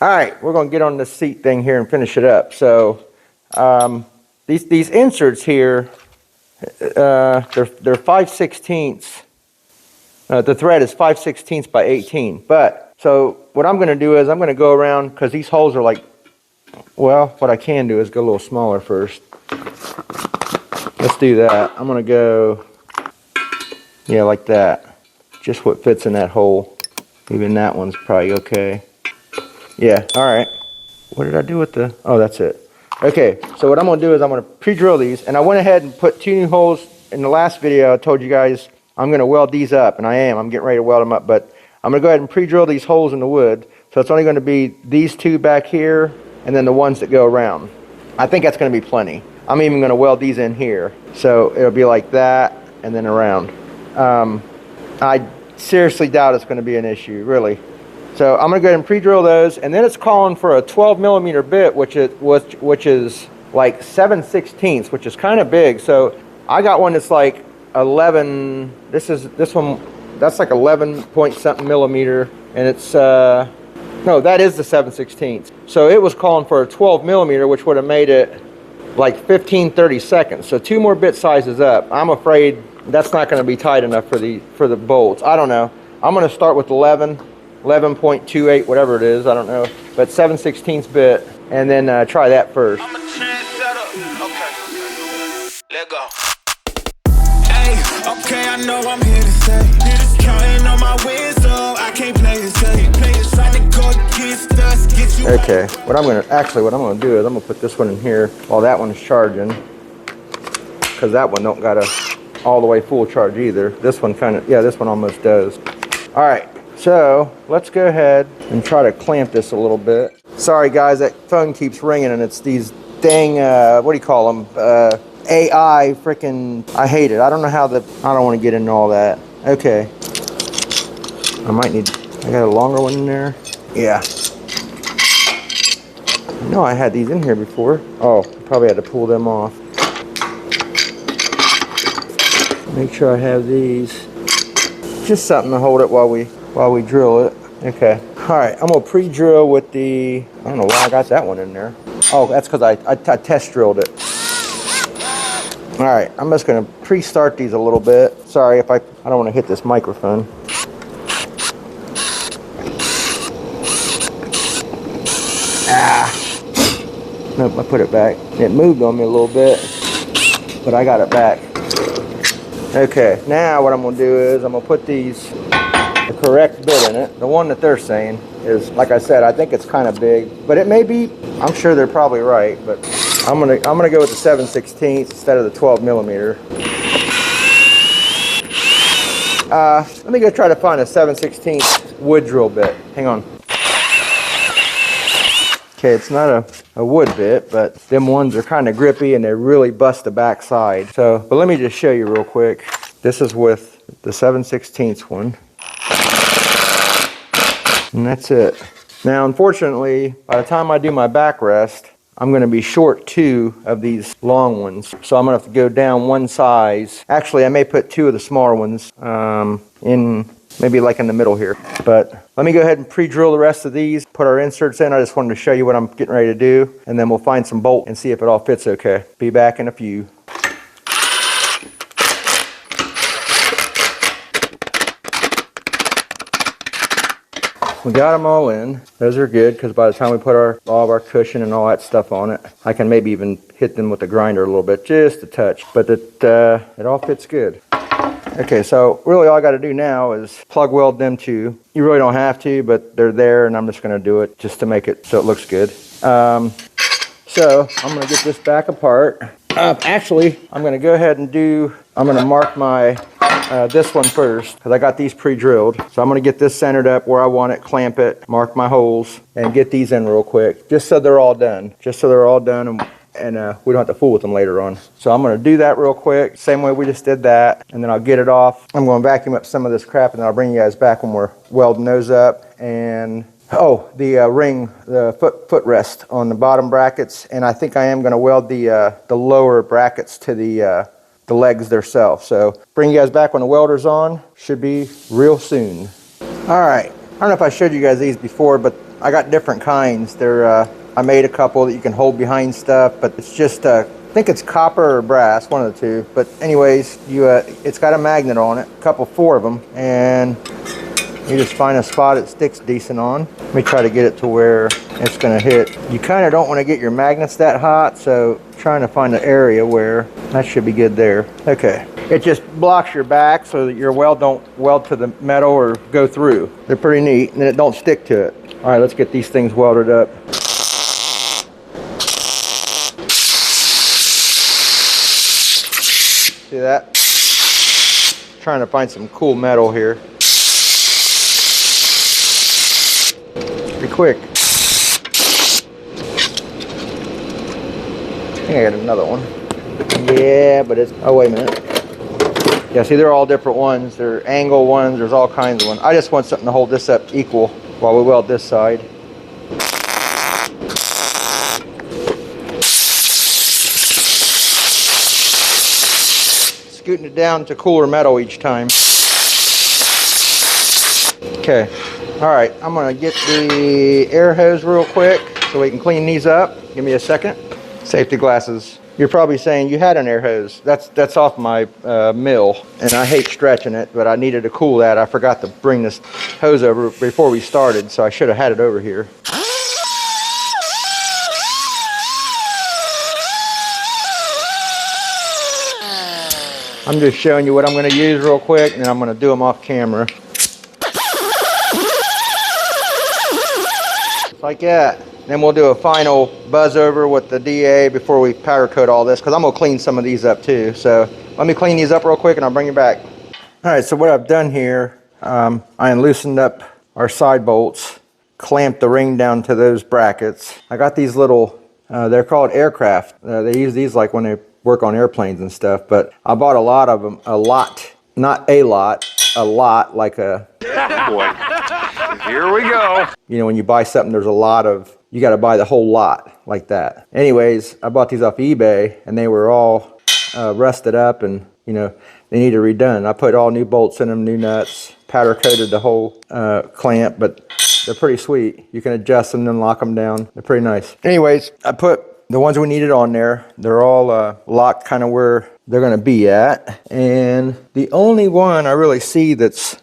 All right, we're gonna get on this seat thing here and finish it up. So these inserts here, they're 5/16. The thread is 5/16 by 18. But so what I'm gonna do is I'm gonna go around, because these holes are like, well, what I can do is go a little smaller first. Let's do that. I'm gonna go, yeah, like that. Just what fits in that hole. Even that one's probably okay. Yeah, all right. What did I do with the, oh, that's it. Okay, so what I'm gonna do is I'm gonna pre-drill these, and I went ahead and put 2 new holes. In the last video, I told you guys I'm gonna weld these up, and I'm getting ready to weld them up, but I'm gonna go ahead and pre-drill these holes in the wood. So it's only gonna be these 2 back here, and then the ones that go around. I think that's gonna be plenty. I'm even gonna weld these in here. So it'll be like that, and then around. I seriously doubt it's gonna be an issue, really. So I'm gonna go ahead and pre-drill those, and then it's calling for a 12mm bit, which is like 7/16, which is kind of big. So I got one that's like 11. This one that's like 11 point something millimeter, and it's no, that is the 7/16. So it was calling for a 12mm, which would have made it like 15-30 seconds. So 2 more bit sizes up. I'm afraid that's not going to be tight enough for the bolts. I don't know. I'm going to start with 11.28, whatever it is, I don't know, but 7/16 bit, and then try that first. I'm a trendsetter. Okay. Let go. Hey, okay, I know I'm here to stay. Counting on my wins, so I can't play it safe. Try to go against us, get you. Okay, what I'm gonna do is I'm gonna put this one in here while that one's charging, because that one don't got a all the way full charge either. This one kind of, yeah, this one almost does. All right. So let's go ahead and try to clamp this a little bit. Sorry guys, that phone keeps ringing, and it's these dang, what do you call them? AI freaking, I hate it. I don't know how I don't want to get into all that. Okay. I got a longer one in there. Yeah. No, I had these in here before. Oh, probably had to pull them off. Make sure I have these. Just something to hold it while we drill it. Okay. All right, I'm gonna pre-drill with the, I don't know why I got that one in there. Oh, that's because I test drilled it. All right, I'm just gonna pre-start these a little bit. Sorry if I don't want to hit this microphone. Ah. Nope, I put it back. It moved on me a little bit, but I got it back. Okay, now what I'm gonna do is I'm gonna put the correct bit in it. The one that they're saying is, like I said, I think it's kind of big, but it may be. I'm sure they're probably right, but I'm gonna go with the 7/16 instead of the 12mm. Let me go try to find a 7/16 wood drill bit. Hang on. Okay, it's not a wood bit, but them ones are kind of grippy and they really bust the back side. So, but let me just show you real quick. This is with the 7/16 one. And that's it. Now, unfortunately, by the time I do my backrest, I'm going to be short 2 of these long ones. So I'm going to have to go down 1 size. Actually, I may put 2 of the smaller ones in, maybe like in the middle here. But let me go ahead and pre-drill the rest of these, put our inserts in. I just wanted to show you what I'm getting ready to do. And then we'll find some bolt and see if it all fits okay. Be back in a few. We got them all in. Those are good, because by the time we put all of our cushion and all that stuff on it, I can maybe even hit them with the grinder a little bit, just a touch. But it all fits good. Okay, so really all I got to do now is plug weld them 2. You really don't have to, but they're there, and I'm just going to do it just to make it so it looks good. So I'm going to get this back apart. Actually, I'm going to go ahead and I'm going to mark my this one first, because I got these pre-drilled. So I'm going to get this centered up where I want it, clamp it, mark my holes, and get these in real quick, just so they're all done. And we don't have to fool with them later on. So I'm going to do that real quick, same way we just did that, and then I'll get it off. I'm going to vacuum up some of this crap, and then I'll bring you guys back when we're welding those up. And oh, the ring, the footrest on the bottom brackets, and I think I am going to weld the lower brackets to the legs themselves. So bring you guys back when the welder's on. Should be real soon. All right, I don't know if I showed you guys these before, but I got different kinds. I made a couple that you can hold behind stuff, but it's just, I think it's copper or brass, one of the two. But anyways, it's got a magnet on it, four of them, and you just find a spot it sticks decent on. Let me try to get it to where it's gonna hit. You kind of don't want to get your magnets that hot, so trying to find an area where that should be good there. Okay. It just blocks your back so that your weld don't weld to the metal or go through. They're pretty neat, and then it don't stick to it. All right, let's get these things welded up. See that? Trying to find some cool metal here. Pretty quick. I think I got another one. Yeah, but it's, oh wait a minute. Yeah, see, they're all different ones. They're angle ones. There's all kinds of ones. I just want something to hold this up equal while we weld this side. Scooting it down to cooler metal each time. Okay. All right, I'm gonna get the air hose real quick so we can clean these up. Give me a second. Safety glasses. You're probably saying you had an air hose. That's off my mill, and I hate stretching it, but I needed to cool that. I forgot to bring this hose over before we started, so I should have had it over here. I'm just showing you what I'm going to use real quick, and then I'm going to do them off camera. Just like that. Then we'll do a final buzz over with the DA before we powder coat all this, because I'm going to clean some of these up too. So let me clean these up real quick and I'll bring you back. All right, so what I've done here, I loosened up our side bolts, clamped the ring down to those brackets. I got these little, they're called aircraft. They use these like when they work on airplanes and stuff, but I bought a lot of them, not a lot, like a... Boy, here we go. You know, when you buy something, there's a lot of, you got to buy the whole lot like that. Anyways, I bought these off eBay and they were all rusted up and, you know, they need redone. I put all new bolts in them, new nuts, powder coated the whole clamp, but they're pretty sweet. You can adjust them and lock them down. They're pretty nice. Anyways, I put the ones we needed on there. They're all locked kind of where they're going to be at. And the only one I really see that's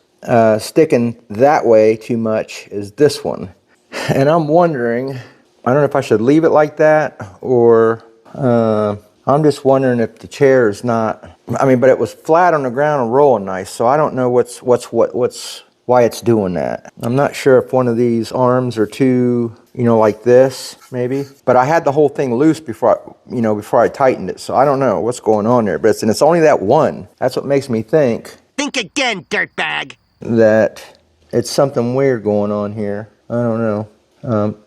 sticking that way too much is this one. And I'm wondering, I don't know if I should leave it like that, or I'm just wondering if the chair is not, I mean, but it was flat on the ground and rolling nice, so I don't know why it's doing that. I'm not sure if one of these arms are too, you know, like this, maybe. But I had the whole thing loose before I tightened it, so I don't know what's going on there. But it's only that one. That's what makes me think. Think again, dirtbag. That it's something weird going on here. I don't know.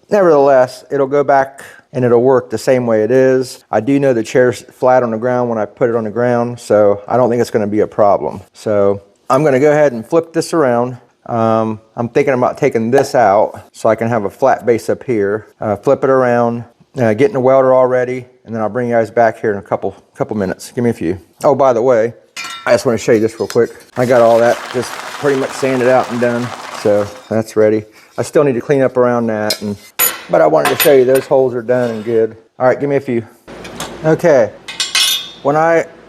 Nevertheless, it'll go back and it'll work the same way it is. I do know the chair's flat on the ground when I put it on the ground, so I don't think it's going to be a problem. So I'm going to go ahead and flip this around. I'm thinking about taking this out so I can have a flat base up here. Flip it around, getting the welder all ready, and then I'll bring you guys back here in a couple minutes. Give me a few. Oh, by the way, I just want to show you this real quick. I got all that just pretty much sanded out and done, so that's ready. I still need to clean up around that, but I wanted to show you those holes are done and good. All right, give me a few. Okay,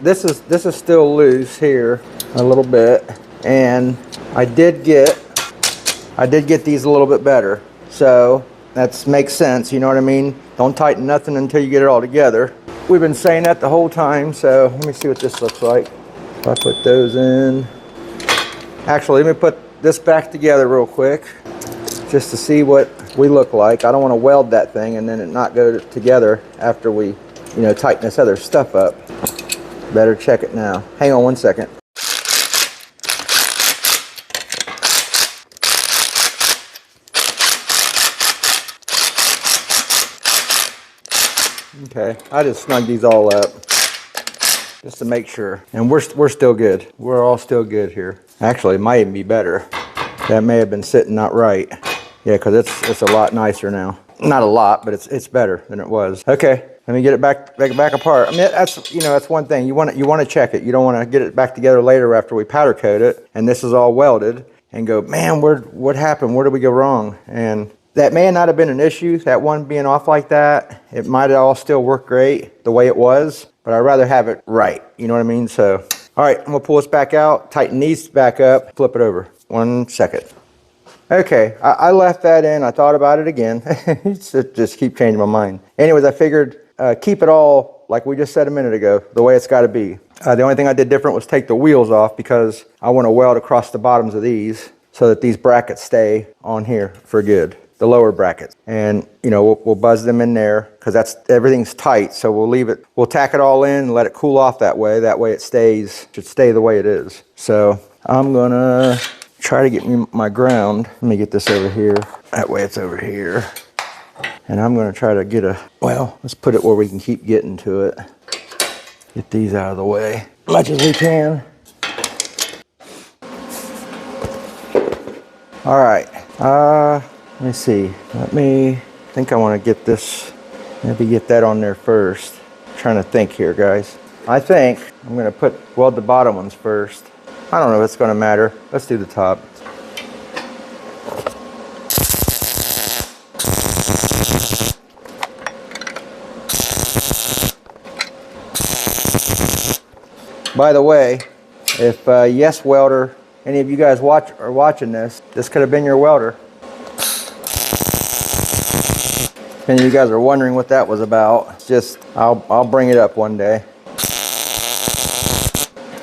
this is still loose here a little bit, and I did get these a little bit better, so that makes sense. You know what I mean? Don't tighten nothing until you get it all together. We've been saying that the whole time, so let me see what this looks like. If I put those in. Actually, let me put this back together real quick, just to see what we look like. I don't want to weld that thing and then it not go together after we, you know, tighten this other stuff up. Better check it now. Hang on one second. Okay, I just snug these all up just to make sure, and we're still good. We're all still good here. Actually, it might even be better. That may have been sitting not right. Yeah, because it's a lot nicer now. Not a lot, but it's better than it was. Okay, let me get it back apart. I mean, that's one thing. You want to check it. You don't want to get it back together later after we powder coat it, and this is all welded, and go, man, what happened? Where did we go wrong? And that may not have been an issue, that one being off like that. It might have all still worked great the way it was, but I'd rather have it right. You know what I mean? So, all right, I'm gonna pull this back out, tighten these back up, flip it over. 1 second. Okay, I left that in. I thought about it again. Just keep changing my mind. Anyways, I figured keep it all like we just said a minute ago, the way it's got to be. The only thing I did different was take the wheels off because I want to weld across the bottoms of these so that these brackets stay on here for good, the lower brackets. And you know, we'll buzz them in there because everything's tight. So we'll leave it. We'll tack it all in and let it cool off that way. That way it should stay the way it is. So I'm gonna try to get me my ground. Let me get this over here. That way it's over here. And I'm gonna try to let's put it where we can keep getting to it. Get these out of the way as much as we can. All right, let me see. I think I wanna get this, maybe get that on there first. I'm trying to think here, guys. I think I'm gonna weld the bottom ones first. I don't know if it's gonna matter. Let's do the top. By the way, if Yes Welder, any of you guys are watching this could have been your welder. If any of you guys are wondering what that was about, I'll bring it up one day.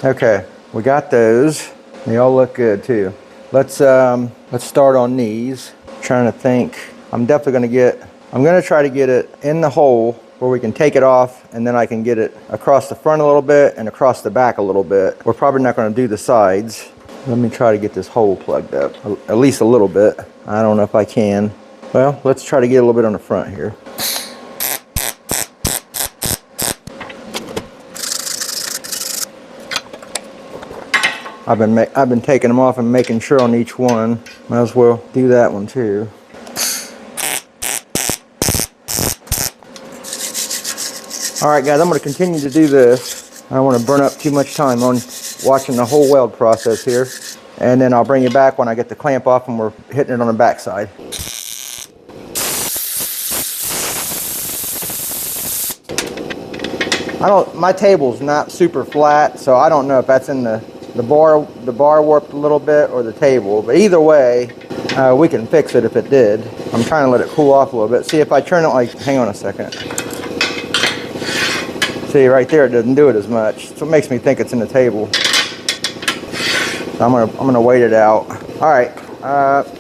Okay. We got those. They all look good too. Let's start on these. I'm trying to think. I'm gonna try to get it in the hole where we can take it off, and then I can get it across the front a little bit and across the back a little bit. We're probably not gonna do the sides. Let me try to get this hole plugged up, at least a little bit. I don't know if I can. Well, let's try to get a little bit on the front here. I've been taking them off and making sure on each one. Might as well do that one too. All right, guys, I'm going to continue to do this. I don't want to burn up too much time on watching the whole weld process here. And then I'll bring you back when I get the clamp off and we're hitting it on the back side. My table's not super flat, so I don't know if that's in the bar warped a little bit or the table, but either way, we can fix it if it did. I'm trying to let it cool off a little bit. See, if I turn it like, hang on a second. See, right there, it doesn't do it as much. So it makes me think it's in the table. So I'm gonna wait it out. All right,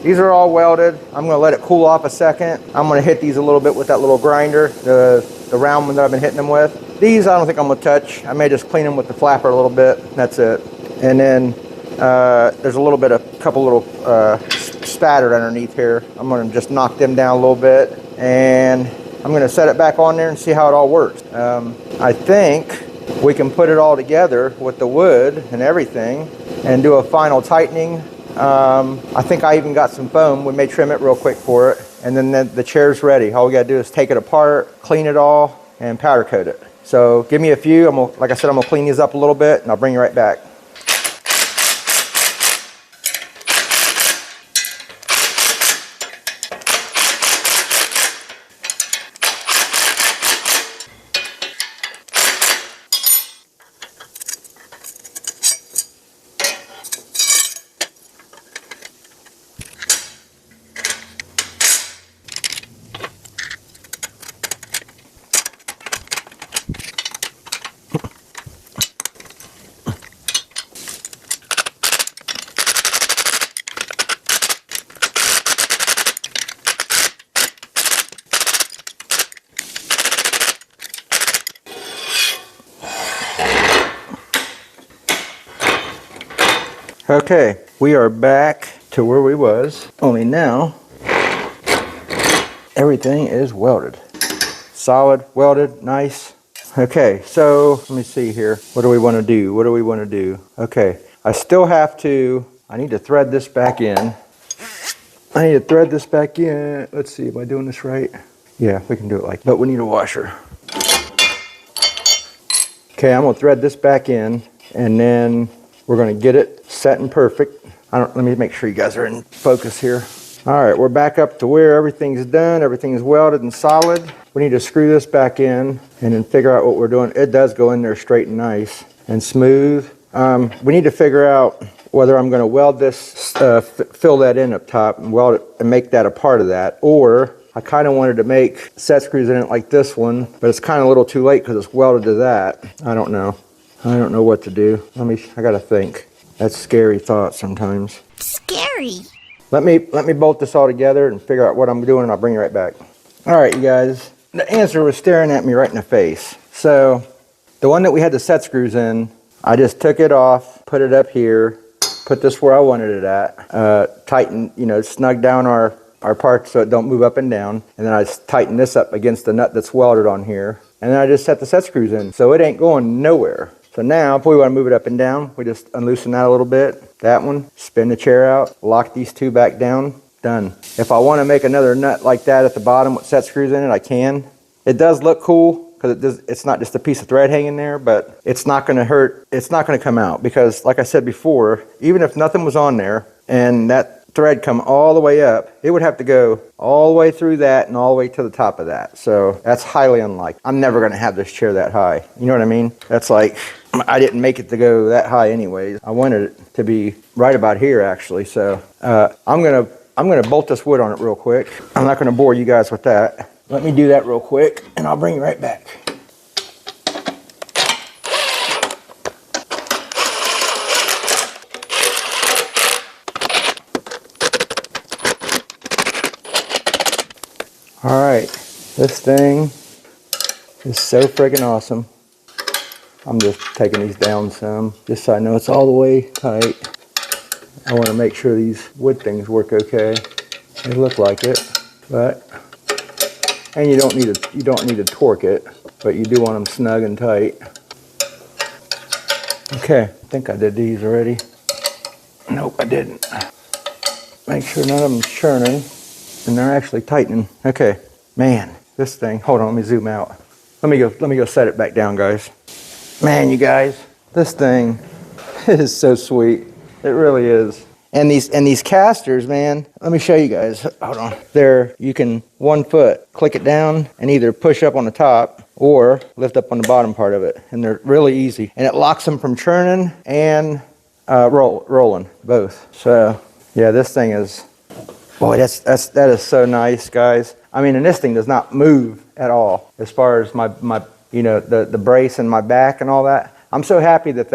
these are all welded. I'm gonna let it cool off a second. I'm gonna hit these a little bit with that little grinder, the round one that I've been hitting them with. These I don't think I'm gonna touch. I may just clean them with the flapper a little bit. That's it. And then there's a couple little spattered underneath here. I'm gonna just knock them down a little bit, and I'm gonna set it back on there and see how it all works. I think we can put it all together with the wood and everything and do a final tightening. I think I even got some foam. We may trim it real quick for it, and then the chair's ready. All we gotta do is take it apart, clean it all, and powder coat it. So give me a few. Like I said, I'm gonna clean these up a little bit, and I'll bring you right back. Okay, we are back to where we was, only now everything is welded. Solid, welded, nice. Okay, so let me see here. What do we want to do? Okay, I need to thread this back in. Let's see, am I doing this right? Yeah, we can do it but we need a washer. Okay, I'm gonna thread this back in, and then we're gonna get it set and perfect. Let me make sure you guys are in focus here. All right, we're back up to where everything's done. Everything's welded and solid. We need to screw this back in and then figure out what we're doing. It does go in there straight and nice and smooth. We need to figure out whether I'm going to weld this, fill that in up top and weld it and make that a part of that, or I kind of wanted to make set screws in it like this one, but it's kind of a little too late because it's welded to that. I don't know. I don't know what to do. I got to think. That's scary thought sometimes. Scary. Let me bolt this all together and figure out what I'm doing, and I'll bring you right back. All right, you guys. The answer was staring at me right in the face. So the one that we had the set screws in, I just took it off, put it up here, put this where I wanted it at, tighten, snug down our parts so it don't move up and down, and then I just tighten this up against the nut that's welded on here, and then I just set the set screws in, so it ain't going nowhere. So now, if we want to move it up and down, we just unloosen that a little bit, that one, spin the chair out, lock these two back down, done. If I want to make another nut like that at the bottom with set screws in it, I can. It does look cool, because it's not just a piece of thread hanging there, but it's not going to hurt. It's not going to come out, because like I said before, even if nothing was on there and that thread come all the way up, it would have to go all the way through that and all the way to the top of that. So that's highly unlikely. I'm never going to have this chair that high. You know what I mean? That's like, I didn't make it to go that high anyways. I wanted it to be right about here actually. So I'm gonna bolt this wood on it real quick. I'm not going to bore you guys with that. Let me do that real quick and I'll bring you right back. All right, this thing is so friggin' awesome. I'm just taking these down some, just so I know it's all the way tight. I want to make sure these wood things work okay. They look like it, and you don't need to torque it, but you do want them snug and tight. Okay, I think I did these already. Nope, I didn't. Make sure none of them's churning. And they're actually tightening. Okay, man, this thing, hold on, let me zoom out. Let me go set it back down, guys. Man, you guys, this thing is so sweet. It really is. And these casters, man, let me show you guys. Hold on. You can 1 foot, click it down and either push up on the top or lift up on the bottom part of it. And they're really easy. And it locks them from churning and rolling, both. So yeah, this thing is, boy, that is so nice, guys. I mean, and this thing does not move at all as far as my the brace and my back and all that. I'm so happy that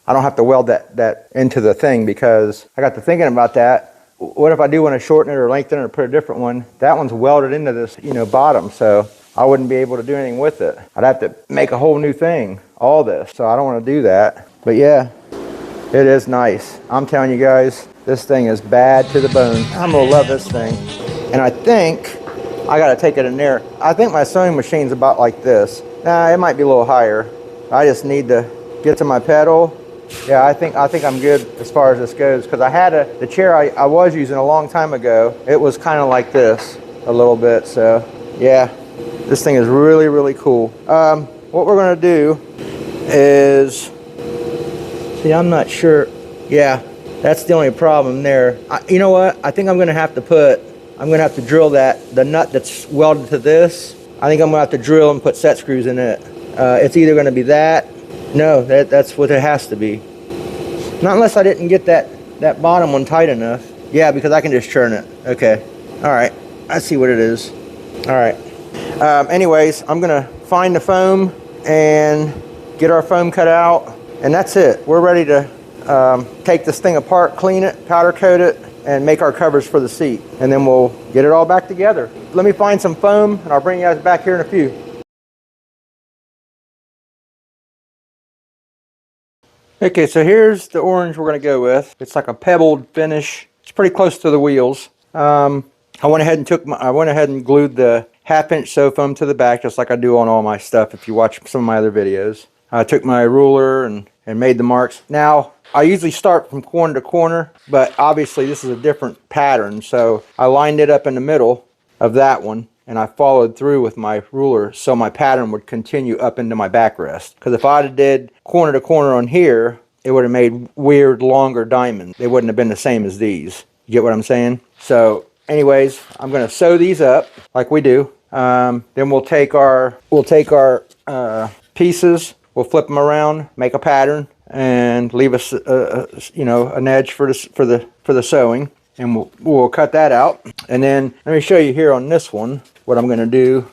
I don't have to weld that into the thing, because I got to thinking about that. What if I do want to shorten it or lengthen it or put a different one? That one's welded into this, bottom, so I wouldn't be able to do anything with it. I'd have to make a whole new thing, all this. So I don't want to do that. But yeah, it is nice. I'm telling you guys, this thing is bad to the bone. I'm gonna love this thing. And I think I gotta take it in there. I think my sewing machine's about like this. Nah, it might be a little higher. I just need to get to my pedal. Yeah, I think I'm good as far as this goes, because I had the chair I was using a long time ago. It was kind of like this a little bit. So yeah, this thing is really, really cool. What we're gonna do is, see, I'm not sure. Yeah, that's the only problem there. You know what? I think I'm gonna have to drill the nut that's welded to this. I think I'm gonna have to drill and put set screws in it. It's either gonna be that. No, that's what it has to be. Not unless I didn't get that bottom one tight enough. Yeah, because I can just churn it. Okay. All right. I see what it is. All right. Anyways, I'm gonna find the foam and get our foam cut out, and that's it. We're ready to take this thing apart, clean it, powder coat it, and make our covers for the seat. And then we'll get it all back together. Let me find some foam, and I'll bring you guys back here in a few. Okay, so here's the orange we're going to go with. It's like a pebbled finish. It's pretty close to the wheels. I went ahead and glued the 1/2 inch sew foam to the back, just like I do on all my stuff if you watch some of my other videos. I took my ruler and made the marks. Now, I usually start from corner to corner, but obviously this is a different pattern, so I lined it up in the middle of that one, and I followed through with my ruler so my pattern would continue up into my backrest. Because if I did corner to corner on here, it would have made weird longer diamonds. They wouldn't have been the same as these. You get what I'm saying? So anyways, I'm going to sew these up like we do. Then we'll take our pieces, we'll flip them around, make a pattern, and leave us an edge for the sewing, and we'll cut that out. And then let me show you here on this one what I'm going to do.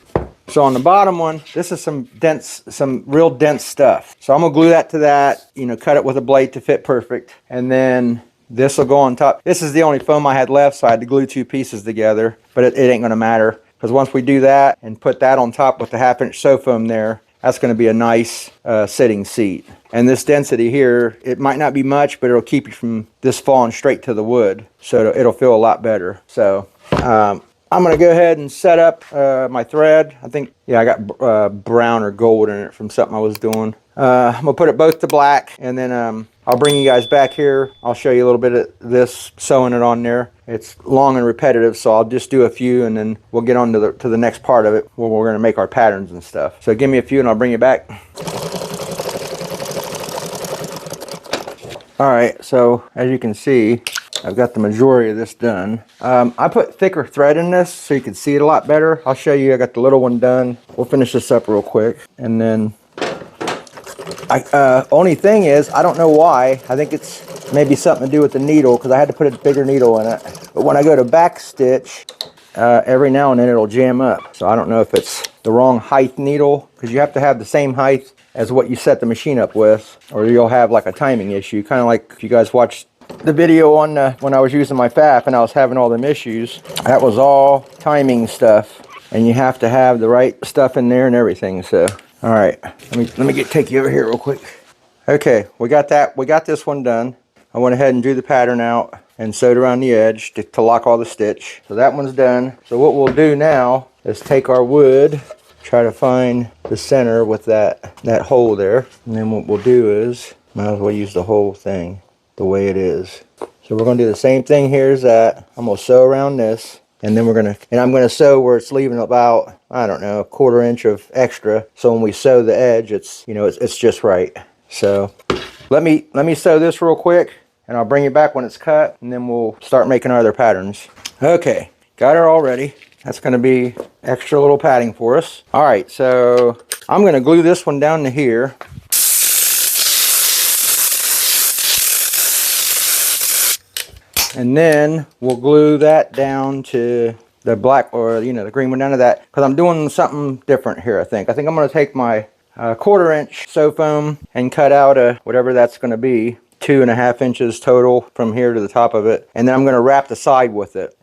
So on the bottom one, this is some real dense stuff. So I'm gonna glue that to that, cut it with a blade to fit perfect. And then this will go on top. This is the only foam I had left, so I had to glue two pieces together, but it ain't gonna matter, because once we do that and put that on top with the 1/2-inch sew foam there, that's gonna be a nice sitting seat. And this density here, it might not be much, but it'll keep you from this falling straight to the wood. So it'll feel a lot better. So, I'm going to go ahead and set up my thread. I think, yeah, I got brown or gold in it from something I was doing. I'm going to put it both to black, and then I'll bring you guys back here. I'll show you a little bit of this, sewing it on there. It's long and repetitive, so I'll just do a few, and then we'll get on to the next part of it, where we're going to make our patterns and stuff. So give me a few, and I'll bring you back. All right, so as you can see, I've got the majority of this done. I put thicker thread in this so you can see it a lot better. I'll show you. I got the little one done. We'll finish this up real quick. And then, only thing is, I don't know why. I think it's maybe something to do with the needle, because I had to put a bigger needle in it. But when I go to back stitch, every now and then it'll jam up. So I don't know if it's the wrong height needle, because you have to have the same height as what you set the machine up with, or you'll have like a timing issue. Kind of like if you guys watched the video on when I was using my FAF and I was having all them issues. That was all timing stuff, and you have to have the right stuff in there and everything. So all right, let me take you over here real quick. Okay, we got this one done. I went ahead and drew the pattern out and sewed around the edge to lock all the stitch. So that one's done. So what we'll do now is take our wood, try to find the center with that hole there, and then what we'll do is, might as well use the whole thing the way it is. So we're going to do the same thing here as that. I'm going to sew around this, and then I'm going to sew where it's leaving about, I don't know, 1/4 inch of extra. So when we sew the edge, it's just right. So let me sew this real quick, and I'll bring you back when it's cut, and then we'll start making our other patterns. Okay, got her all ready. That's going to be extra little padding for us. All right, so I'm going to glue this one down to here. And then we'll glue that down to the black, or the green one down to that, because I'm doing something different here. I think I'm going to take my 1/4 inch sew foam and cut out whatever that's going to be, 2.5 inches total from here to the top of it, and then I'm going to wrap the side with it.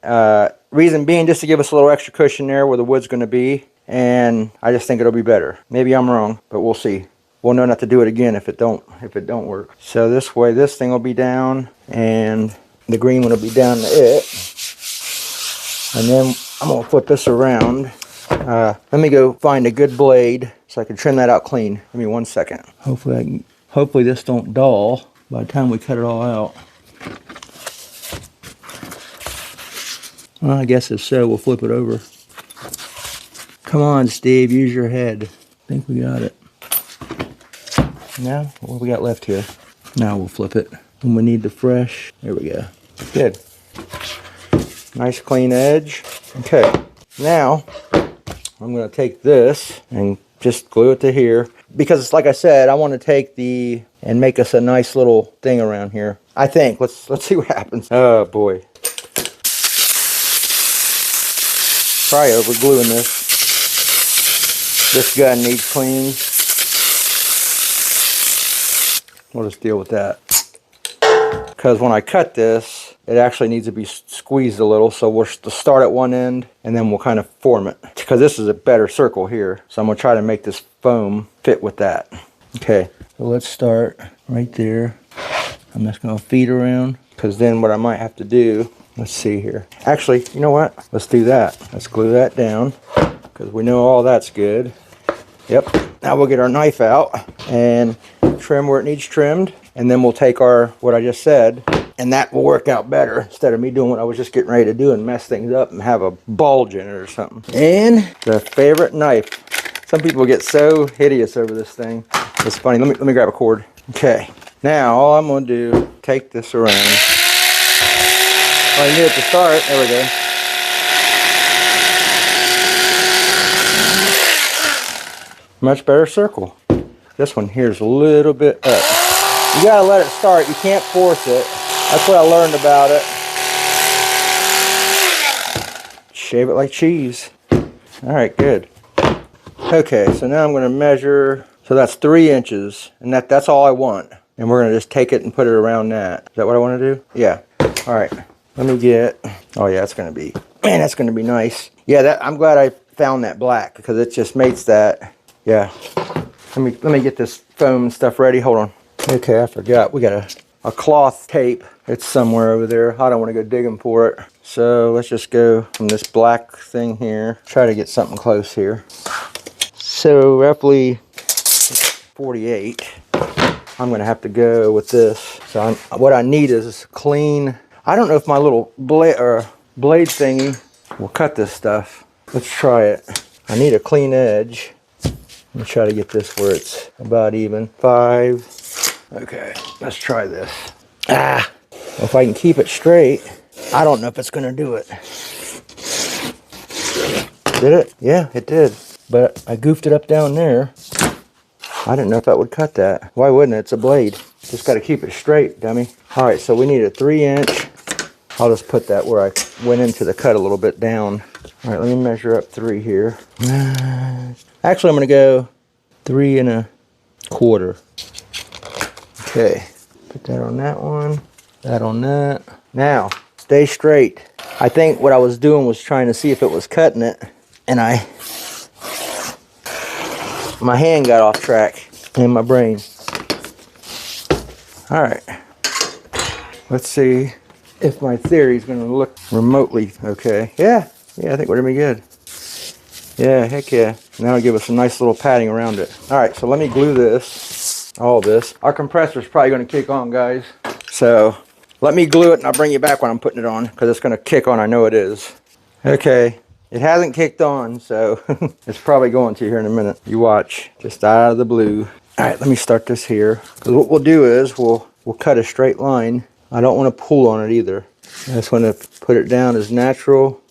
Reason being, just to give us a little extra cushion there where the wood's going to be, and I just think it'll be better. Maybe I'm wrong, but we'll see. We'll know not to do it again if it don't work. So this way, this thing will be down, and the green one will be down to it. And then I'm going to flip this around. Let me go find a good blade so I can trim that out clean. Give me 1 second. Hopefully this don't dull by the time we cut it all out. Well, I guess if so, we'll flip it over. Come on, Steve, use your head. I think we got it. Now, what we got left here? Now we'll flip it. And we need the fresh. There we go. Good. Nice clean edge. Okay. Now, I'm going to take this and just glue it to here. Because, like I said, I want to take and make us a nice little thing around here. I think. Let's see what happens. Oh, boy. Probably over gluing this. This gun needs clean. We'll just deal with that. Because when I cut this, it actually needs to be squeezed a little. So we'll start at one end, and then we'll kind of form it. Because this is a better circle here. So I'm going to try to make this foam fit with that. Okay, so let's start right there. I'm just going to feed around. Because then what I might have to do, let's see here. Actually, you know what? Let's do that. Let's glue that down. Because we know all that's good. Yep. Now we'll get our knife out and trim where it needs trimmed. And then we'll take what I just said, and that will work out better instead of me doing what I was just getting ready to do and mess things up and have a bulge in it or something. And the favorite knife. Some people get so hideous over this thing. It's funny. Let me grab a cord. Okay. Now, all I'm going to do, take this around. All I need it to start. There we go. Much better circle. This one here is a little bit up. You got to let it start. You can't force it. That's what I learned about it. Shave it like cheese. All right, good. Okay, so now I'm going to measure. So that's 3 inches, and that's all I want. And we're going to just take it and put it around that. Is that what I want to do? Yeah. All right. Let me get. Oh yeah, it's going to be. Man, that's going to be nice. Yeah, I'm glad I found that black because it just makes that. Yeah. Let me get this foam and stuff ready. Hold on. Okay, I forgot. We got a cloth tape. It's somewhere over there. I don't want to go digging for it. So let's just go from this black thing here. Try to get something close here. So roughly 48. I'm going to have to go with this. So what I need is clean. I don't know if my little blade thingy will cut this stuff. Let's try it. I need a clean edge. Let me try to get this where it's about even. 5. Okay, let's try this. If I can keep it straight, I don't know if it's going to do it. Did it? Yeah, it did. But I goofed it up down there. I didn't know if that would cut that. Why wouldn't it? It's a blade. Just got to keep it straight, dummy. All right, so we need a 3-inch. I'll just put that where I went into the cut a little bit down. All right, let me measure up 3 here. Actually, I'm going to go 3 1/4. Okay, put that on that one, that on that. Now, stay straight. I think what I was doing was trying to see if it was cutting it, and my hand got off track in my brain. All right, let's see if my theory is going to look remotely okay. Yeah, I think we're going to be good. Yeah, heck yeah. Now it'll give us a nice little padding around it. All right, so let me glue this, all this. Our compressor's probably going to kick on, guys. So let me glue it and I'll bring you back when I'm putting it on because it's going to kick on. I know it is. Okay, it hasn't kicked on, so it's probably going to here in a minute. You watch, just out of the blue. All right, let me start this here. Because what we'll do is we'll cut a straight line. I don't want to pull on it either. I just want to put it down as natural.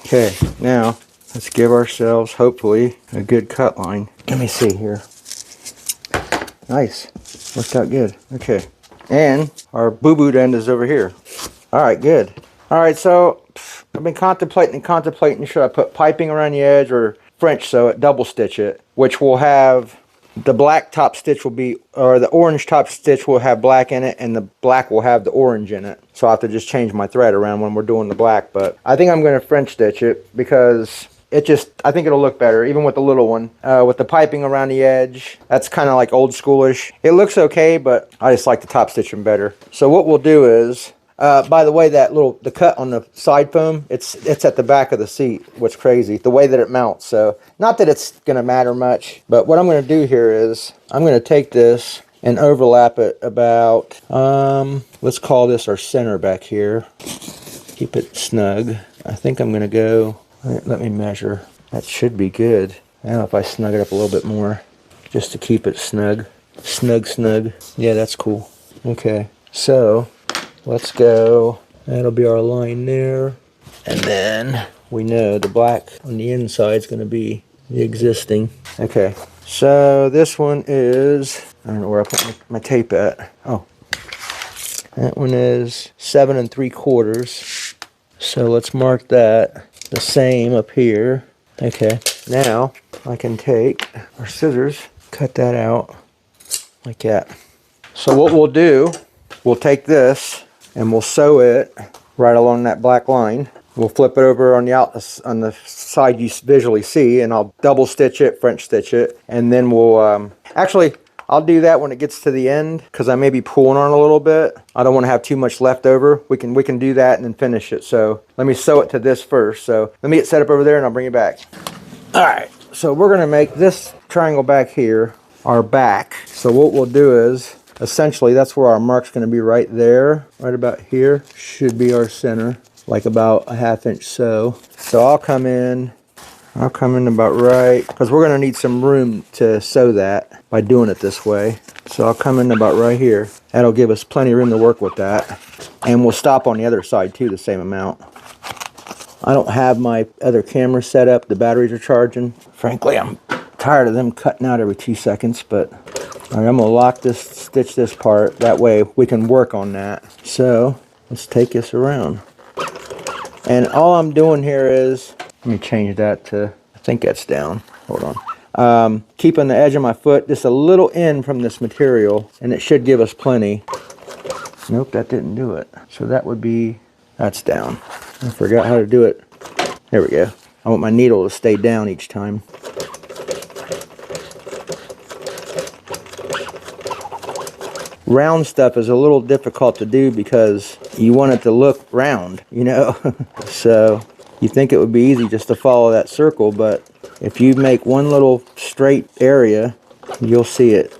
Okay, now let's give ourselves, hopefully, a good cut line. Let me see here. Nice. Worked out good. Okay. And our boo-boo end is over here. All right, good. All right, so I've been contemplating. Should I put piping around the edge or French sew it, double stitch it, which will have the black top stitch will be, or the orange top stitch will have black in it, and the black will have the orange in it. So I'll have to just change my thread around when we're doing the black. But I think I'm going to French stitch it because I think it'll look better, even with the little one. With the piping around the edge, that's kind of like old schoolish. It looks okay, but I just like the top stitching better. So what we'll do is, by the way, the cut on the side foam, it's at the back of the seat. What's crazy, the way that it mounts. So not that it's going to matter much, but what I'm going to do here is I'm going to take this and overlap it about, let's call this our center back here. Keep it snug. I think I'm going to go, let me measure. That should be good. I don't know if I snug it up a little bit more just to keep it snug. Snug. Yeah, that's cool. Okay, so let's go. That'll be our line there. And then we know the black on the inside is going to be the existing. Okay, so this one is, I don't know where I put my tape at. Oh, that one is 7 3/4. So let's mark that the same up here. Okay, now I can take our scissors, cut that out like that. So what we'll do, we'll take this and we'll sew it right along that black line. We'll flip it over on the side you visually see, and I'll double stitch it, French stitch it, and then we'll actually I'll do that when it gets to the end because I may be pulling on a little bit. I don't want to have too much left over. We can do that and then finish it. So let me sew it to this first. So let me get set up over there and I'll bring it back. All right, so we're going to make this triangle back here our back. So what we'll do is, essentially, that's where our mark's going to be right there. Right about here should be our center. like about a 1/2 inch so. So I'll come in about right, because we're going to need some room to sew that by doing it this way. So I'll come in about right here. That'll give us plenty of room to work with that. And we'll stop on the other side too, the same amount. I don't have my other camera set up. The batteries are charging. Frankly, I'm tired of them cutting out every 2 seconds, but all right, I'm gonna lock this, stitch this part. That way we can work on that. So let's take this around. And all I'm doing here is, let me change that to, I think that's down. Hold on. Keeping the edge of my foot just a little in from this material, and it should give us plenty. Nope, that didn't do it. So that would be, that's down. I forgot how to do it. There we go. I want my needle to stay down each time. Round stuff is a little difficult to do because you want it to look round, you know? So you think it would be easy just to follow that circle, but if you make one little straight area, you'll see it.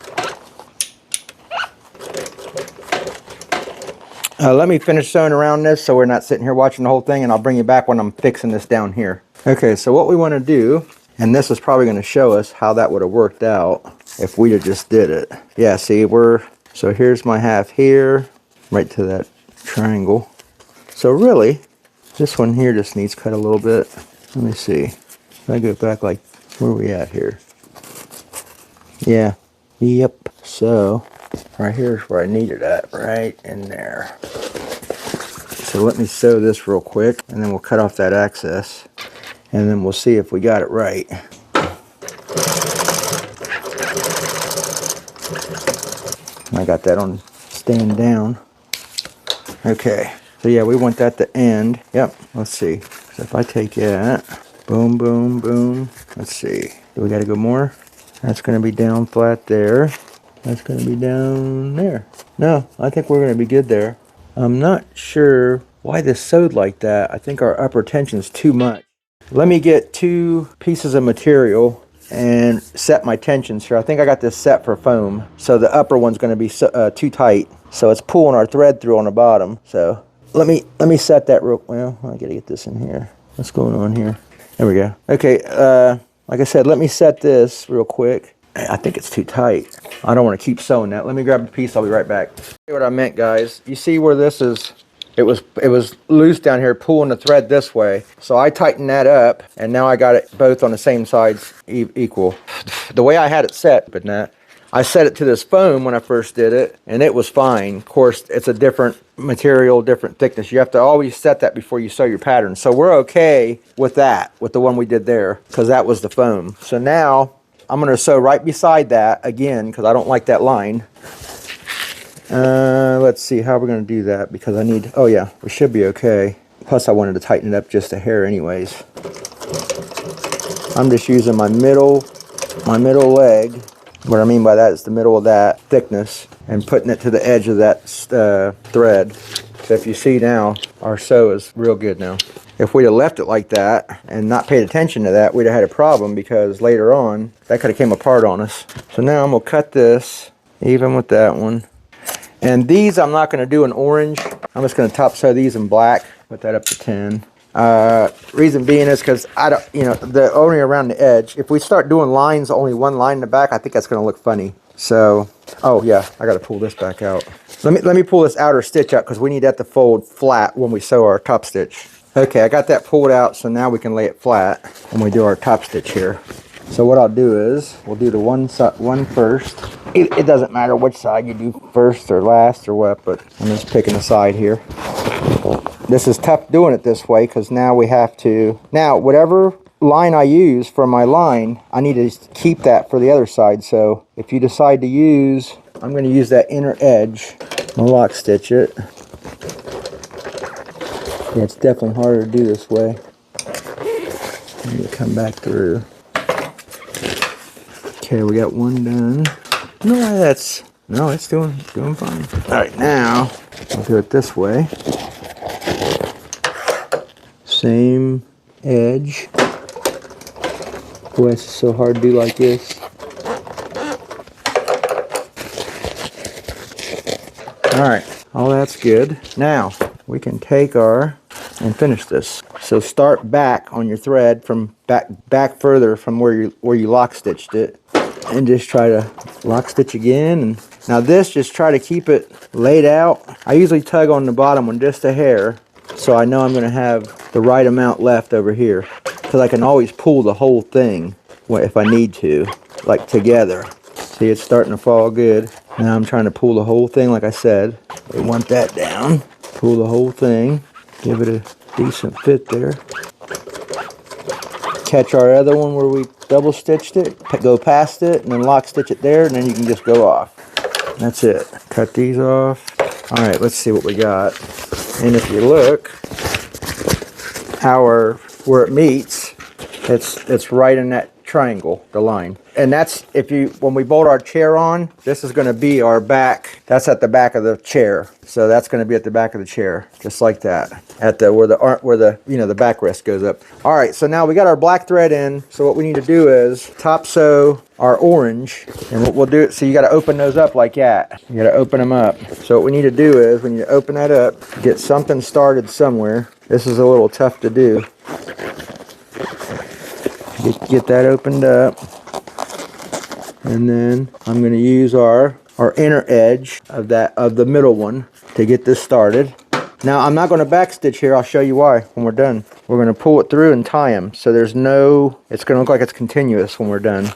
Let me finish sewing around this so we're not sitting here watching the whole thing, and I'll bring you back when I'm fixing this down here. Okay, so what we want to do, and this is probably going to show us how that would have worked out if we'd have just did it. Yeah, see, so here's my half here, right to that triangle. So really, this one here just needs cut a little bit. Let me see. If I go back, like, where are we at here? Yeah, yep, so right here is where I need it at, right in there. So let me sew this real quick, and then we'll cut off that excess, and then we'll see if we got it right. I got that on staying down. Okay, so yeah, we want that to end. Yep, let's see. So if I take that, boom, boom, boom. Let's see. Do we got to go more? That's going to be down flat there. That's going to be down there. No, I think we're going to be good there. I'm not sure why this sewed like that. I think our upper tension's too much. Let me get 2 pieces of material and set my tensions here. I think I got this set for foam. So the upper one's going to be too tight. So it's pulling our thread through on the bottom. So let me set that real, well, I got to get this in here. What's going on here? There we go. Okay, like I said, let me set this real quick. I think it's too tight. I don't want to keep sewing that. Let me grab the piece. I'll be right back. See what I meant, guys. You see where this is? It was loose down here, pulling the thread this way. So I tightened that up, and now I got it both on the same sides equal. The way I had it set, but not. I set it to this foam when I first did it, and it was fine. Of course, it's a different material, different thickness. You have to always set that before you sew your pattern. So we're okay with that, with the one we did there, because that was the foam. So now I'm going to sew right beside that again, because I don't like that line. Let's see how we're going to do that, because I need, oh yeah, we should be okay. Plus I wanted to tighten it up just a hair anyways. I'm just using my middle leg. What I mean by that is the middle of that thickness, and putting it to the edge of that thread. So if you see now, our sew is real good now. If we'd have left it like that and not paid attention to that, we'd have had a problem, because later on that could have came apart on us. So now I'm going to cut this even with that one. And these I'm not going to do in orange. I'm just going to top sew these in black. Put that up to 10. Reason being is because I don't, the only around the edge. If we start doing lines, only one line in the back, I think that's going to look funny. So, oh yeah, I got to pull this back out. Let me pull this outer stitch out, because we need that to fold flat when we sew our top stitch. Okay, I got that pulled out, so now we can lay it flat when we do our top stitch here. So what I'll do is, we'll do the one first. It doesn't matter which side you do first or last or what, but I'm just picking a side here. This is tough doing it this way, because now we have to, now whatever line I use for my line, I need to keep that for the other side. So if you decide to use, I'm going to use that inner edge. I'll lock stitch it. Yeah, it's definitely harder to do this way. Let me come back through. Okay, we got one done. No, it's doing fine. All right, now I'll do it this way. Same edge. Boy, it's so hard to do like this. All right, all that's good. Now we can take our and finish this. So start back on your thread from back further from where you lock stitched it, and just try to lock stitch again. And now this, just try to keep it laid out. I usually tug on the bottom one just a hair, so I know I'm going to have the right amount left over here, because I can always pull the whole thing if I need to, like together. See, it's starting to fall good. Now I'm trying to pull the whole thing, like I said. We want that down. Pull the whole thing. Give it a decent fit there. Catch our other one where we double stitched it. Go past it and then lock stitch it there, and then you can just go off. That's it. Cut these off. All right, let's see what we got. And if you look, where it meets, it's right in that triangle, the line. And that's, when we bolt our chair on, this is going to be our back. That's at the back of the chair. So that's going to be at the back of the chair, just like that, at where the the backrest goes up. All right, so now we got our black thread in. So what we need to do is top sew our orange, and what we'll do, so you got to open those up like that. You got to open them up. So what we need to do is, we need to open that up, get something started somewhere. This is a little tough to do. Get that opened up, and then I'm going to use our inner edge of the middle one to get this started. Now I'm not going to back stitch here. I'll show you why when we're done. We're going to pull it through and tie them, so it's going to look like it's continuous when we're done.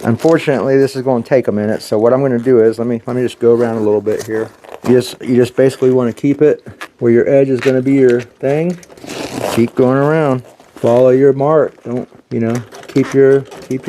Unfortunately, this is going to take a minute, so what I'm going to do is, let me just go around a little bit here. You just basically want to keep it where your edge is going to be your thing. Keep going around. Follow your mark. Don't, keep your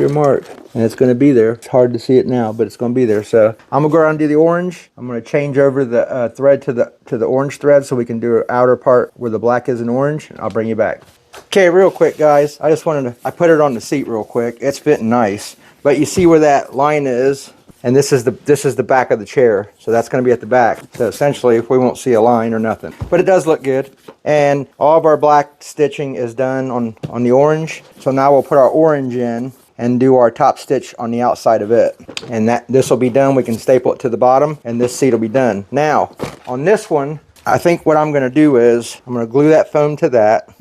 mark. And it's going to be there. It's hard to see it now, but it's going to be there. So I'm going to go around and do the orange. I'm going to change over the thread to the orange thread, so we can do an outer part where the black is in orange. I'll bring you back. Okay, real quick, guys. I put it on the seat real quick. It's fitting nice. But you see where that line is? And this is the back of the chair, so that's going to be at the back. So essentially, we won't see a line or nothing. But it does look good. And all of our black stitching is done on the orange. So now we'll put our orange in and do our top stitch on the outside of it. And this will be done. We can staple it to the bottom, and this seat will be done. Now, on this one, I think what I'm going to do is, I'm going to glue that foam to that.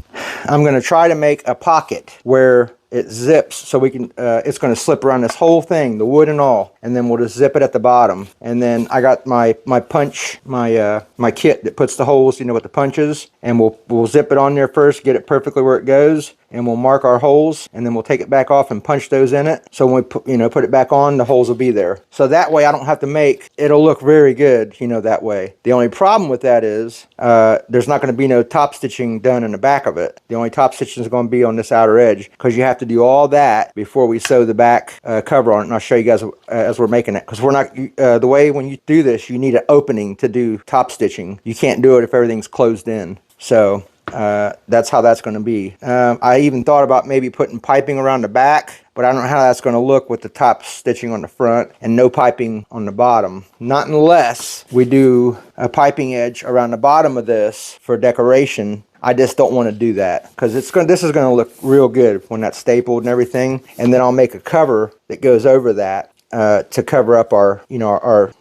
I'm going to try to make a pocket where it zips, so we can, it's going to slip around this whole thing, the wood and all, and then we'll just zip it at the bottom. And then I got my punch, my kit that puts the holes, with the punches, and we'll zip it on there first, get it perfectly where it goes, and we'll mark our holes, and then we'll take it back off and punch those in it. So when we put it back on, the holes will be there. So that way I don't have to it'll look very good, that way. The only problem with that is there's not going to be no top stitching done in the back of it. The only top stitching is going to be on this outer edge, because you have to do all that before we sew the back cover on it. And I'll show you guys as we're making it, because we're not the way when you do this, you need an opening to do top stitching. You can't do it if everything's closed in. So that's how that's going to be. I even thought about maybe putting piping around the back, but I don't know how that's going to look with the top stitching on the front and no piping on the bottom. Not unless we do a piping edge around the bottom of this for decoration. I just don't want to do that, because this is going to look real good when that's stapled and everything. And then I'll make a cover that goes over that to cover up our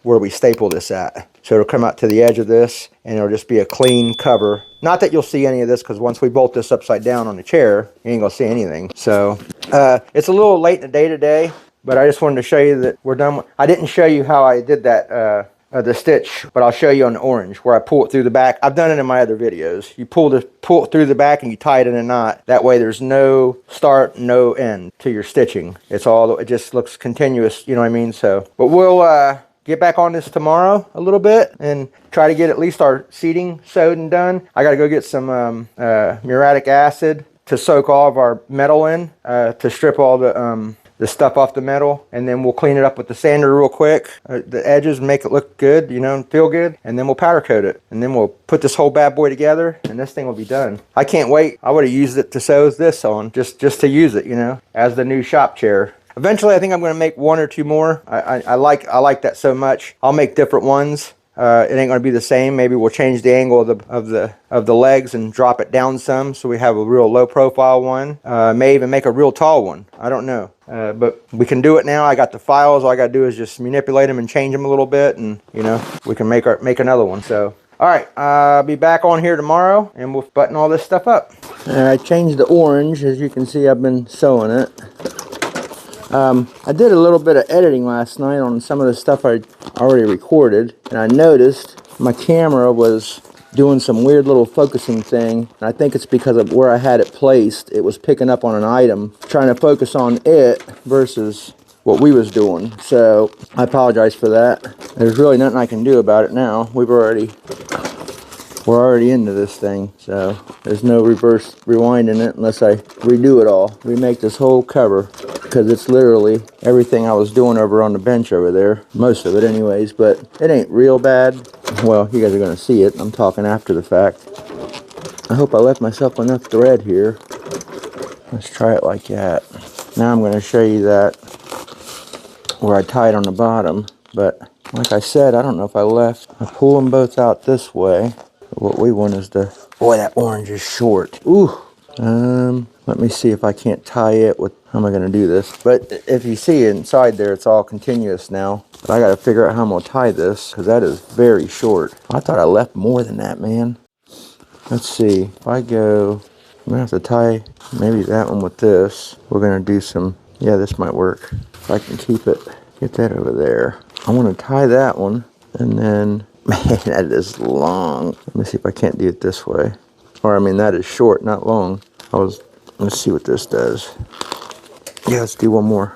where we staple this at. So it'll come out to the edge of this, and it'll just be a clean cover. Not that you'll see any of this, because once we bolt this upside down on the chair, you ain't gonna see anything. So it's a little late in the day today, but I just wanted to show you that we're done. I didn't show you how I did that the stitch, but I'll show you on the orange where I pull it through the back. I've done it in my other videos. You pull it through the back and you tie it in a knot. That way there's no start, no end to your stitching. It just looks continuous, you know what I mean? So, but we'll get back on this tomorrow a little bit and try to get at least our seating sewed and done. I got to go get some muriatic acid to soak all of our metal in, to strip all the stuff off the metal, and then we'll clean it up with the sander real quick, the edges, make it look good, and feel good, and then we'll powder coat it, and then we'll put this whole bad boy together, and this thing will be done. I can't wait. I would have used it to sew this on, just to use it, as the new shop chair. Eventually, I think I'm going to make one or two more. I like that so much. I'll make different ones. It ain't going to be the same. Maybe we'll change the angle of the legs and drop it down some, so we have a real low profile one. May even make a real tall one. I don't know. But we can do it now. I got the files. All I got to do is just manipulate them and change them a little bit, and we can make another one. So All right, I'll be back on here tomorrow and we'll button all this stuff up. I changed the orange. As you can see, I've been sewing it. I did a little bit of editing last night on some of the stuff I already recorded, and I noticed my camera was doing some weird little focusing thing, and I think it's because of where I had it placed. It was picking up on an item, trying to focus on it versus what we was doing. So I apologize for that. There's really nothing I can do about it now. We're already into this thing, so there's no reverse rewinding it unless I redo it all. Remake this whole cover, because it's literally everything I was doing over on the bench over there. Most of it anyways, but it ain't real bad. Well, you guys are going to see it. I'm talking after the fact. I hope I left myself enough thread here. Let's try it like that. Now I'm going to show you that where I tied on the bottom, but like I said, I don't know if I pull them both out this way. What we want is the, boy, that orange is short. Ooh. Let me see if I can't tie it with, how am I going to do this? But if you see inside there, it's all continuous now. But I got to figure out how I'm going to tie this, because that is very short. I thought I left more than that, man. Let's see. If I go, I'm going to have to tie maybe that one with this. We're going to do some, yeah, this might work. If I can keep it, get that over there. I want to tie that one, and then, man, that is long. Let me see if I can't do it this way. Or, I mean, that is short, not long. Let's see what this does. Yeah, let's do one more.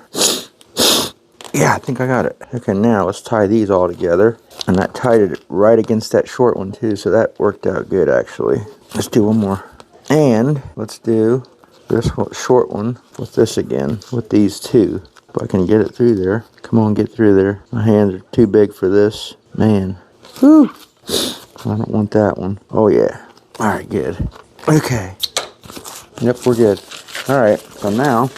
Yeah, I think I got it. Okay, now let's tie these all together. And that tied it right against that short one too, so that worked out good actually. Let's do one more. And let's do this short one with this again, with these two. If I can get it through there. Come on, get through there. My hands are too big for this. Man. Whew. I don't want that one. Oh yeah. Alright, good. Okay. Yep, we're good. Alright, so now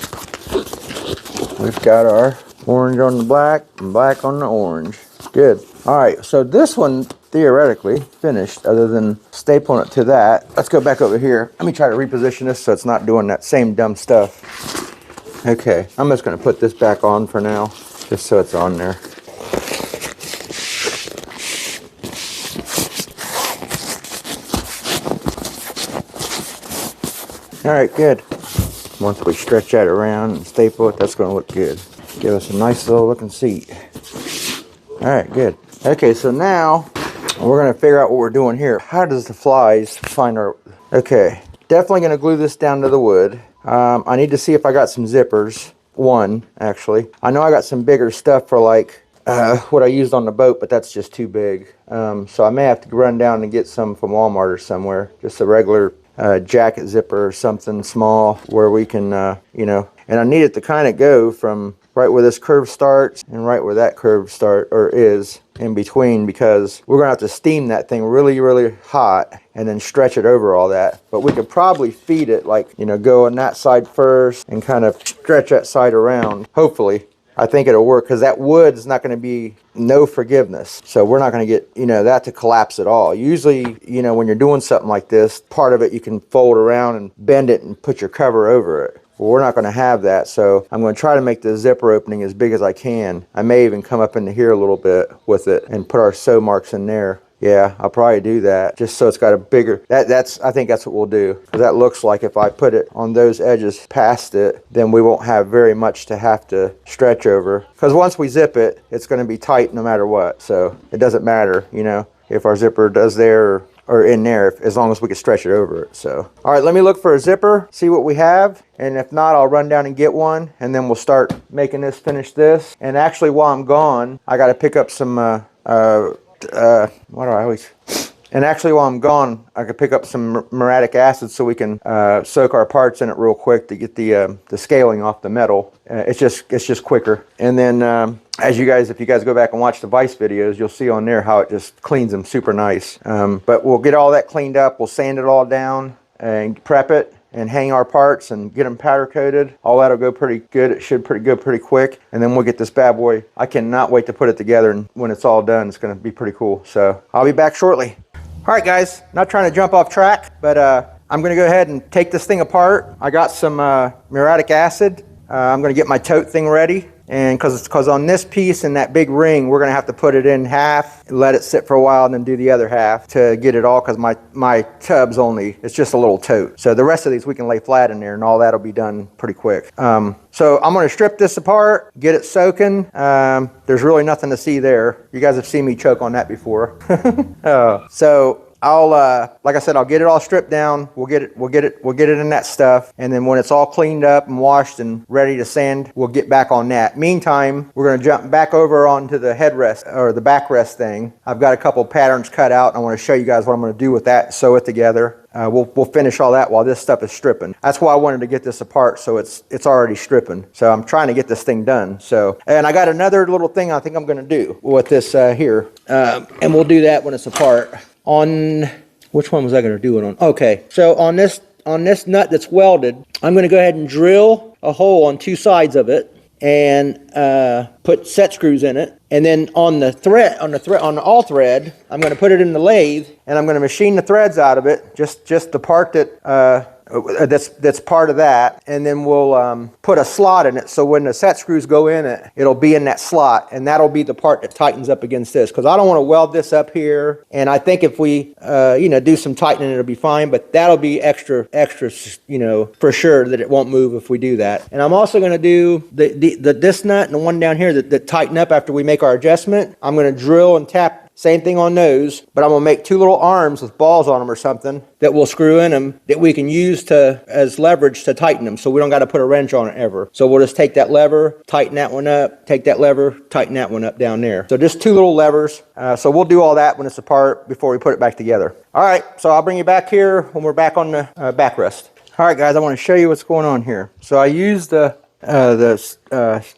we've got our orange on the black and black on the orange. Good. Alright, so this one theoretically finished other than stapling it to that. Let's go back over here. Let me try to reposition this so it's not doing that same dumb stuff. Okay, I'm just going to put this back on for now, just so it's on there. Alright, good. Once we stretch that around and staple it, that's going to look good. Give us a nice little looking seat. Alright, good. Okay, so now we're going to figure out what we're doing here. How does the flies find our... Okay, definitely going to glue this down to the wood. I need to see if I got some zippers. One, actually. I know I got some bigger stuff for like what I used on the boat, but that's just too big. So I may have to run down and get some from Walmart or somewhere. Just a regular jacket zipper or something small where we can, you know, and I need it to kind of go from right where this curve starts and right where that curve is in between, because we're gonna have to steam that thing really, really hot and then stretch it over all that. But we could probably feed it, like, you know, go on that side first and kind of stretch that side around. Hopefully. I think it'll work, because that wood is not going to be no forgiveness. So we're not going to get, you know, that to collapse at all. Usually, you know, when you're doing something like this, part of it you can fold around and bend it and put your cover over it. Well, we're not going to have that, so I'm going to try to make the zipper opening as big as I can. I may even come up into here a little bit with it and put our sew marks in there. Yeah, I'll probably do that, just so it's got a bigger, I think that's what we'll do. Because that looks like if I put it on those edges past it, then we won't have very much to have to stretch over. Because once we zip it, it's going to be tight no matter what. So it doesn't matter, you know, if our zipper does there or in there, as long as we can stretch it over it. So, all right, let me look for a zipper, see what we have. And if not, I'll run down and get one, and then we'll start making this, finish this. And actually, while I'm gone, I got to pick up some, what do I always... And actually, while I'm gone, I could pick up some muriatic acid so we can soak our parts in it real quick to get the scaling off the metal. It's just quicker. And then, if you guys go back and watch the Vice videos, you'll see on there how it just cleans them super nice. But we'll get all that cleaned up. We'll sand it all down and prep it and hang our parts and get them powder coated. All that'll go pretty good. It should go pretty quick. And then we'll get this bad boy. I cannot wait to put it together, and when it's all done, it's going to be pretty cool. So I'll be back shortly. All right, guys, not trying to jump off track, but I'm going to go ahead and take this thing apart. I got some muriatic acid. I'm going to get my tote thing ready. And because on this piece and that big ring, we're going to have to put it in half, let it sit for a while, and then do the other half to get it all, because my tub's only, it's just a little tote. So the rest of these we can lay flat in there, and all that'll be done pretty quick. So I'm going to strip this apart, get it soaking. There's really nothing to see there. You guys have seen me choke on that before. So I'll, like I said, I'll get it all stripped down. We'll get it in that stuff. And then when it's all cleaned up and washed and ready to sand, we'll get back on that. Meantime, we're going to jump back over onto the headrest or the backrest thing. I've got a couple patterns cut out, and I want to show you guys what I'm going to do with that, sew it together. We'll finish all that while this stuff is stripping. That's why I wanted to get this apart, so it's already stripping. So I'm trying to get this thing done. So, and I got another little thing I think I'm going to do with this here, and we'll do that when it's apart. On which one was I going to do it on? Okay, so on this nut that's welded, I'm going to go ahead and drill a hole on two sides of it and put set screws in it. And then on the all thread, I'm going to put it in the lathe, and I'm going to machine the threads out of it, just the part that's part of that, and then we'll put a slot in it, so when the set screws go in it, it'll be in that slot, and that'll be the part that tightens up against this, because I don't want to weld this up here, and I think if we do some tightening, it'll be fine, but that'll be extra, for sure that it won't move if we do that. And I'm also going to do this nut and the one down here that tighten up after we make our adjustment. I'm going to drill and tap. Same thing on those, but I'm going to make two little arms with balls on them or something that we'll screw in them that we can use as leverage to tighten them, so we don't got to put a wrench on it ever. So we'll just take that lever, tighten that one up, take that lever, tighten that one up down there. So just two little levers. So we'll do all that when it's apart before we put it back together. All right, so I'll bring you back here when we're back on the backrest. All right, guys, I want to show you what's going on here. So I used the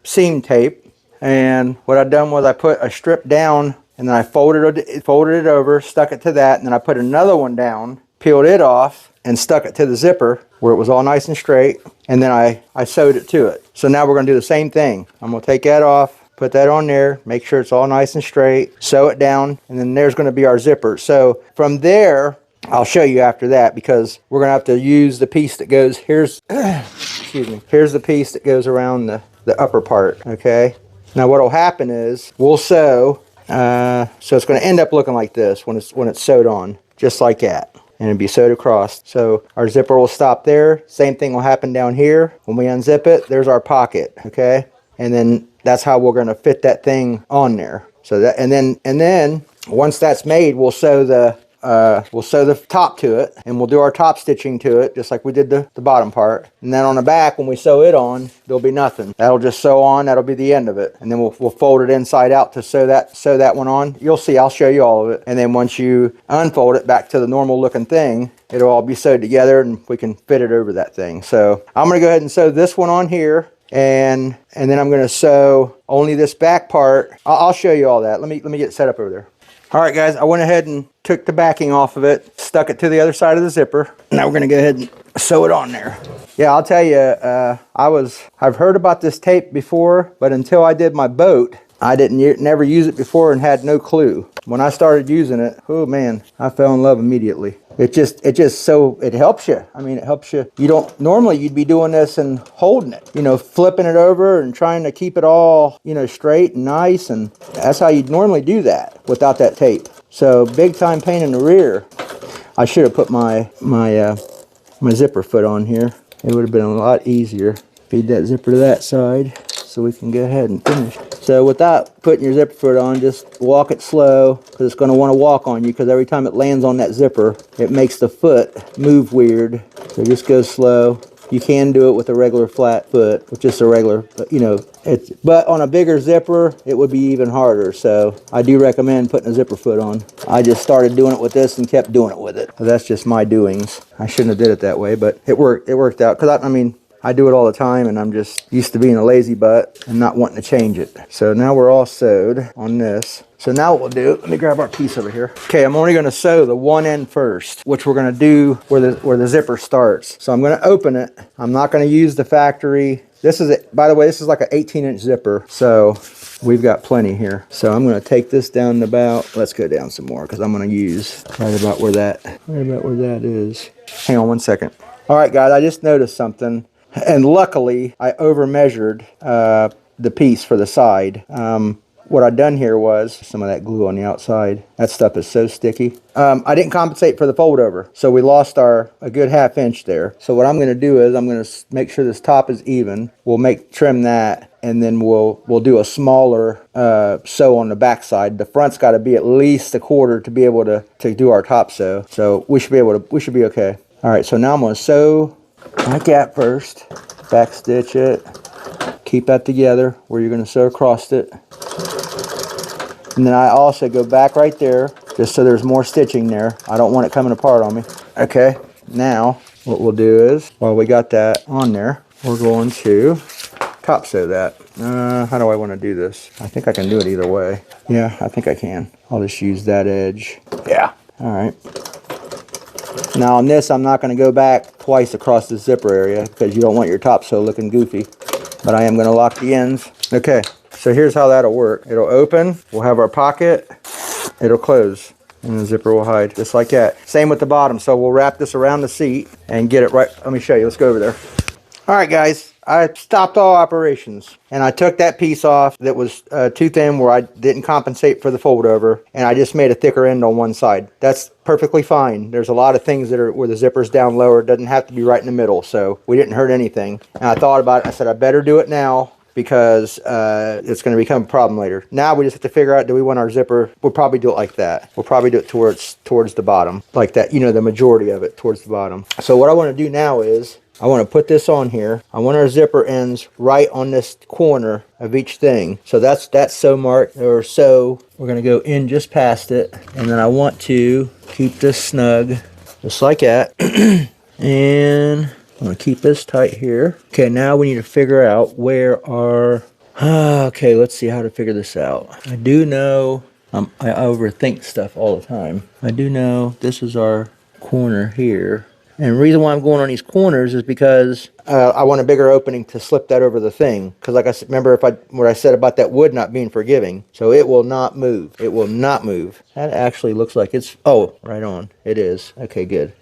seam tape, and what I've done was I put a strip down, and then I folded it over, stuck it to that, and then I put another one down, peeled it off, and stuck it to the zipper where it was all nice and straight, and then I sewed it to it. So now we're going to do the same thing. I'm going to take that off, put that on there, make sure it's all nice and straight, sew it down, and then there's going to be our zipper. So from there, I'll show you after that, because we're going to have to use the piece that goes, here's the piece that goes around the upper part, okay? Now what'll happen is we'll sew, so it's going to end up looking like this when it's sewed on, just like that, and it'll be sewed across. So our zipper will stop there. Same thing will happen down here. When we unzip it, there's our pocket, okay? And then that's how we're going to fit that thing on there. So that, and then once that's made, we'll sew the top to it, and we'll do our top stitching to it just like we did the bottom part. And then on the back, when we sew it on, there'll be nothing. That'll just sew on. That'll be the end of it. And then we'll fold it inside out to sew that one on. You'll see, I'll show you all of it. And then once you unfold it back to the normal looking thing, it'll all be sewed together, and we can fit it over that thing. So I'm going to go ahead and sew this one on here, and then I'm going to sew only this back part. I'll show you all that. Let me get it set up over there. All right, guys, I went ahead and took the backing off of it, stuck it to the other side of the zipper. Now we're going to go ahead and sew it on there. Yeah, I'll tell you, I've heard about this tape before, but until I did my boat, I never used it before and had no clue. When I started using it, oh man, I fell in love immediately. It helps you. I mean, it helps you. Normally you'd be doing this and holding it, flipping it over and trying to keep it all, straight and nice. And that's how you'd normally do that without that tape. So big time pain in the rear. I should have put my zipper foot on here. It would have been a lot easier. Feed that zipper to that side so we can go ahead and finish. So without putting your zipper foot on, just walk it slow, because it's going to want to walk on you, because every time it lands on that zipper, it makes the foot move weird. So just go slow. You can do it with a regular flat foot, with just a regular, but on a bigger zipper, it would be even harder. So I do recommend putting a zipper foot on. I just started doing it with this and kept doing it with it. That's just my doings. I shouldn't have did it that way, but it worked. It worked out, because I do it all the time, and I'm just used to being a lazy butt and not wanting to change it. So now we're all sewed on this. So now what we'll do, let me grab our piece over here. Okay, I'm only going to sew the one end first, which we're going to do where the zipper starts. So I'm going to open it. I'm not going to use the factory. By the way, this is like an 18-inch zipper, so we've got plenty here. So I'm going to take this down let's go down some more, because I'm going to use right about where that is. Hang on one second. All right, guys, I just noticed something. And luckily, I over measured the piece for the side. What I done here was some of that glue on the outside. That stuff is so sticky. I didn't compensate for the fold over, so we lost a good 1/2 inch there. So what I'm going to do is I'm going to make sure this top is even. We'll trim that, and then we'll do a smaller sew on the back side. The front's got to be at least 1/4 to be able to do our top sew. So we should be okay. All right, so now I'm going to sew my gap first, back stitch it, keep that together where you're going to sew across it. And then I also go back right there, just so there's more stitching there. I don't want it coming apart on me. Okay, now what we'll do is, while we got that on there, we're going to top sew that. How do I want to do this? I think I can do it either way. Yeah, I think I can. I'll just use that edge. Yeah, all right. Now on this, I'm not going to go back twice across the zipper area because you don't want your top sew looking goofy. But I am going to lock the ends. Okay. So here's how that'll work. It'll open, we'll have our pocket, it'll close, and the zipper will hide, just like that. Same with the bottom, so we'll wrap this around the seat and get it right. Let me show you, let's go over there. All right, guys, I stopped all operations, and I took that piece off that was too thin where I didn't compensate for the fold over, and I just made a thicker end on one side. That's perfectly fine. There's a lot of things that are where the zipper's down lower. It doesn't have to be right in the middle, so we didn't hurt anything. And I thought about it, I said, I better do it now, because it's going to become a problem later. Now we just have to figure out, do we want our zipper? We'll probably do it like that. We'll probably do it towards the bottom, like that, you know, the majority of it towards the bottom. So what I want to do now is, I want to put this on here. I want our zipper ends right on this corner of each thing. So that's that sew mark, or so. We're going to go in just past it. And then I want to keep this snug, just like that. And I'm going to keep this tight here. Okay, now we need to figure out where our... okay, let's see how to figure this out. I do know... I overthink stuff all the time. I do know this is our corner here. And the reason why I'm going on these corners is because I want a bigger opening to slip that over the thing. Because like I said, remember what I said about that wood not being forgiving. So it will not move. It will not move. That actually looks like it's... Oh, right on. It is. Okay, good.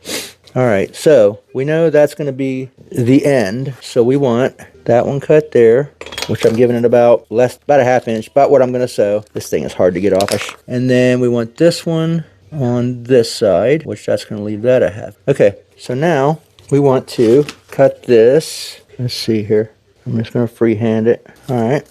All right, so we know that's going to be the end. So we want that one cut there, which I'm giving it about a 1/2 inch, about what I'm going to sew. This thing is hard to get off. And then we want this one on this side, which that's going to leave that a 1/2. Okay, so now we want to cut this. Let's see here. I'm just going to freehand it. All right,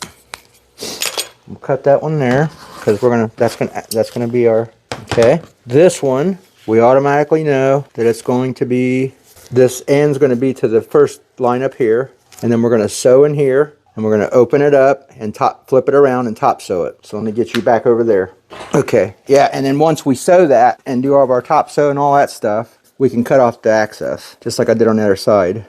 we'll cut that one there because that's gonna be our... Okay, this one. We automatically know that it's going to be, this end's going to be to the first line up here, and then we're going to sew in here, and we're going to open it up and flip it around and top sew it. So let me get you back over there. Okay, yeah, and then once we sew that and do all of our top sew and all that stuff, we can cut off the access, just like I did on the other side.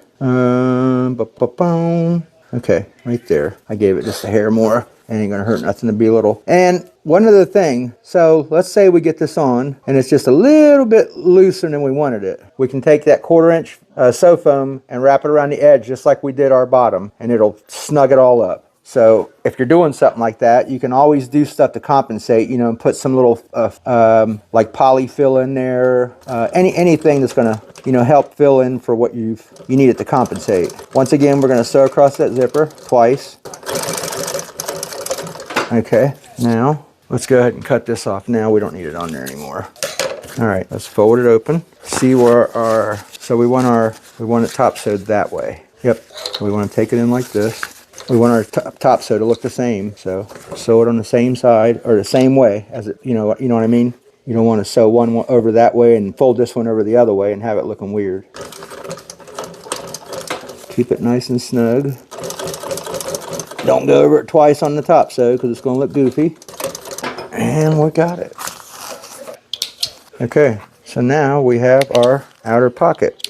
Okay, right there. I gave it just a hair more. It ain't gonna hurt nothing to be little. And one other thing, so let's say we get this on and it's just a little bit looser than we wanted it. We can take that 1/4 inch sew foam and wrap it around the edge just like we did our bottom, and it'll snug it all up. So if you're doing something like that, you can always do stuff to compensate, you know, and put some little like polyfill in there, anything that's gonna, you know, help fill in for what you need it to compensate. Once again, we're gonna sew across that zipper twice. Okay, now let's go ahead and cut this off. Now we don't need it on there anymore. All right, let's fold it open. See where our, so we want it top sewed that way. Yep, so we want to take it in like this. We want our top sew to look the same, so sew it on the same side or the same way as it, you know what I mean? You don't want to sew one over that way and fold this one over the other way and have it looking weird. Keep it nice and snug. Don't go over it twice on the top sew because it's going to look goofy. And we got it. Okay, so now we have our outer pocket.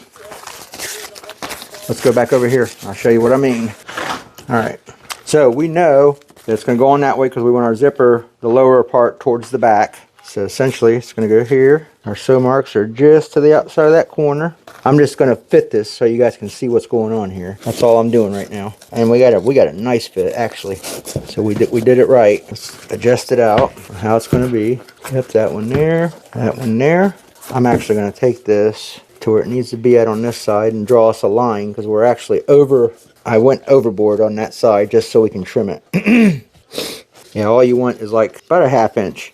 Let's go back over here. I'll show you what I mean. All right, so we know that it's going to go on that way because we want our zipper, the lower part, towards the back. So essentially, it's going to go here. Our sew marks are just to the outside of that corner. I'm just going to fit this so you guys can see what's going on here. That's all I'm doing right now. And we got a nice fit, actually. So we did it right. Let's adjust it out, how it's going to be. Yep, that one there, that one there. I'm actually going to take this to where it needs to be at on this side and draw us a line because we're actually over I went overboard on that side just so we can trim it. Yeah, all you want is like about a half inch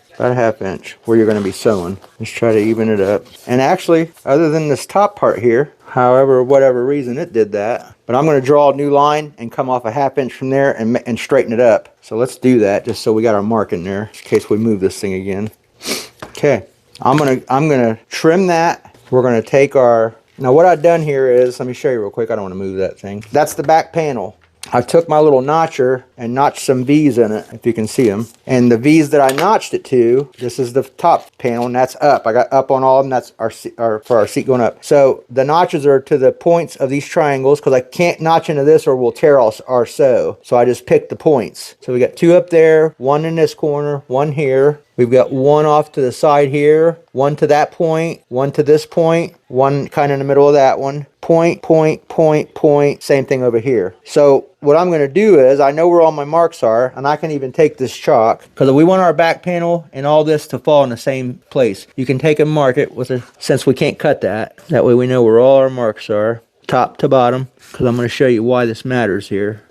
where you're going to be sewing. Just try to even it up. And actually, other than this top part here, however, whatever reason it did that, but I'm going to draw a new line and come off a half inch from there and straighten it up. So let's do that just so we got our mark in there in case we move this thing again. Okay, I'm gonna trim that. We're gonna take our, now what I've done here is, let me show you real quick. I don't want to move that thing. That's the back panel. I took my little notcher and notched some V's in it, if you can see them. And the V's that I notched it to, this is the top panel, and that's up. I got up on all of them. That's for our seat going up. So the notches are to the points of these triangles, because I can't notch into this or we'll tear our sew. So I just picked the points. So we got 2 up there, 1 in this corner, 1 here. We've got 1 off to the side here, 1 to that point, 1 to this point, 1 kind of in the middle of that one. Point, point, point, point, same thing over here. So what I'm going to do is, I know where all my marks are, and I can even take this chalk, because we want our back panel and all this to fall in the same place. You can take and mark it with a, since we can't cut that. That way we know where all our marks are, top to bottom, because I'm going to show you why this matters here.